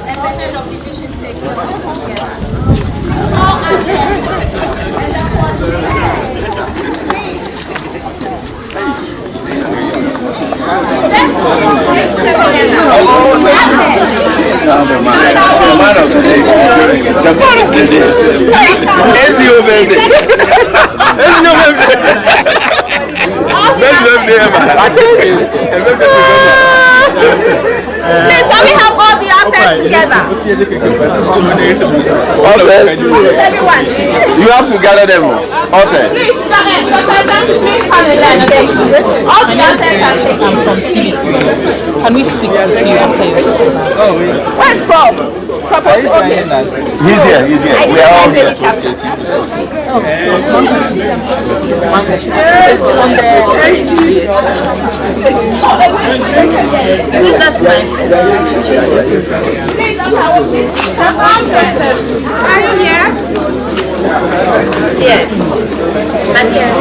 and the head of division take your photo together. All assets and the coordinator. Please. Let's put your hands together. The man of the day. The man of the day. Ezio Verde. Ezio Verde. Please, can we have all the assets together? Everyone. You have to gather them. Okay. Please, please come and let's take all the assets are taken. I'm from TV. Can we speak with you after your photo? Where's Prof? Prof, okay. He's here. We are all here. Are you here? Yes. And yes.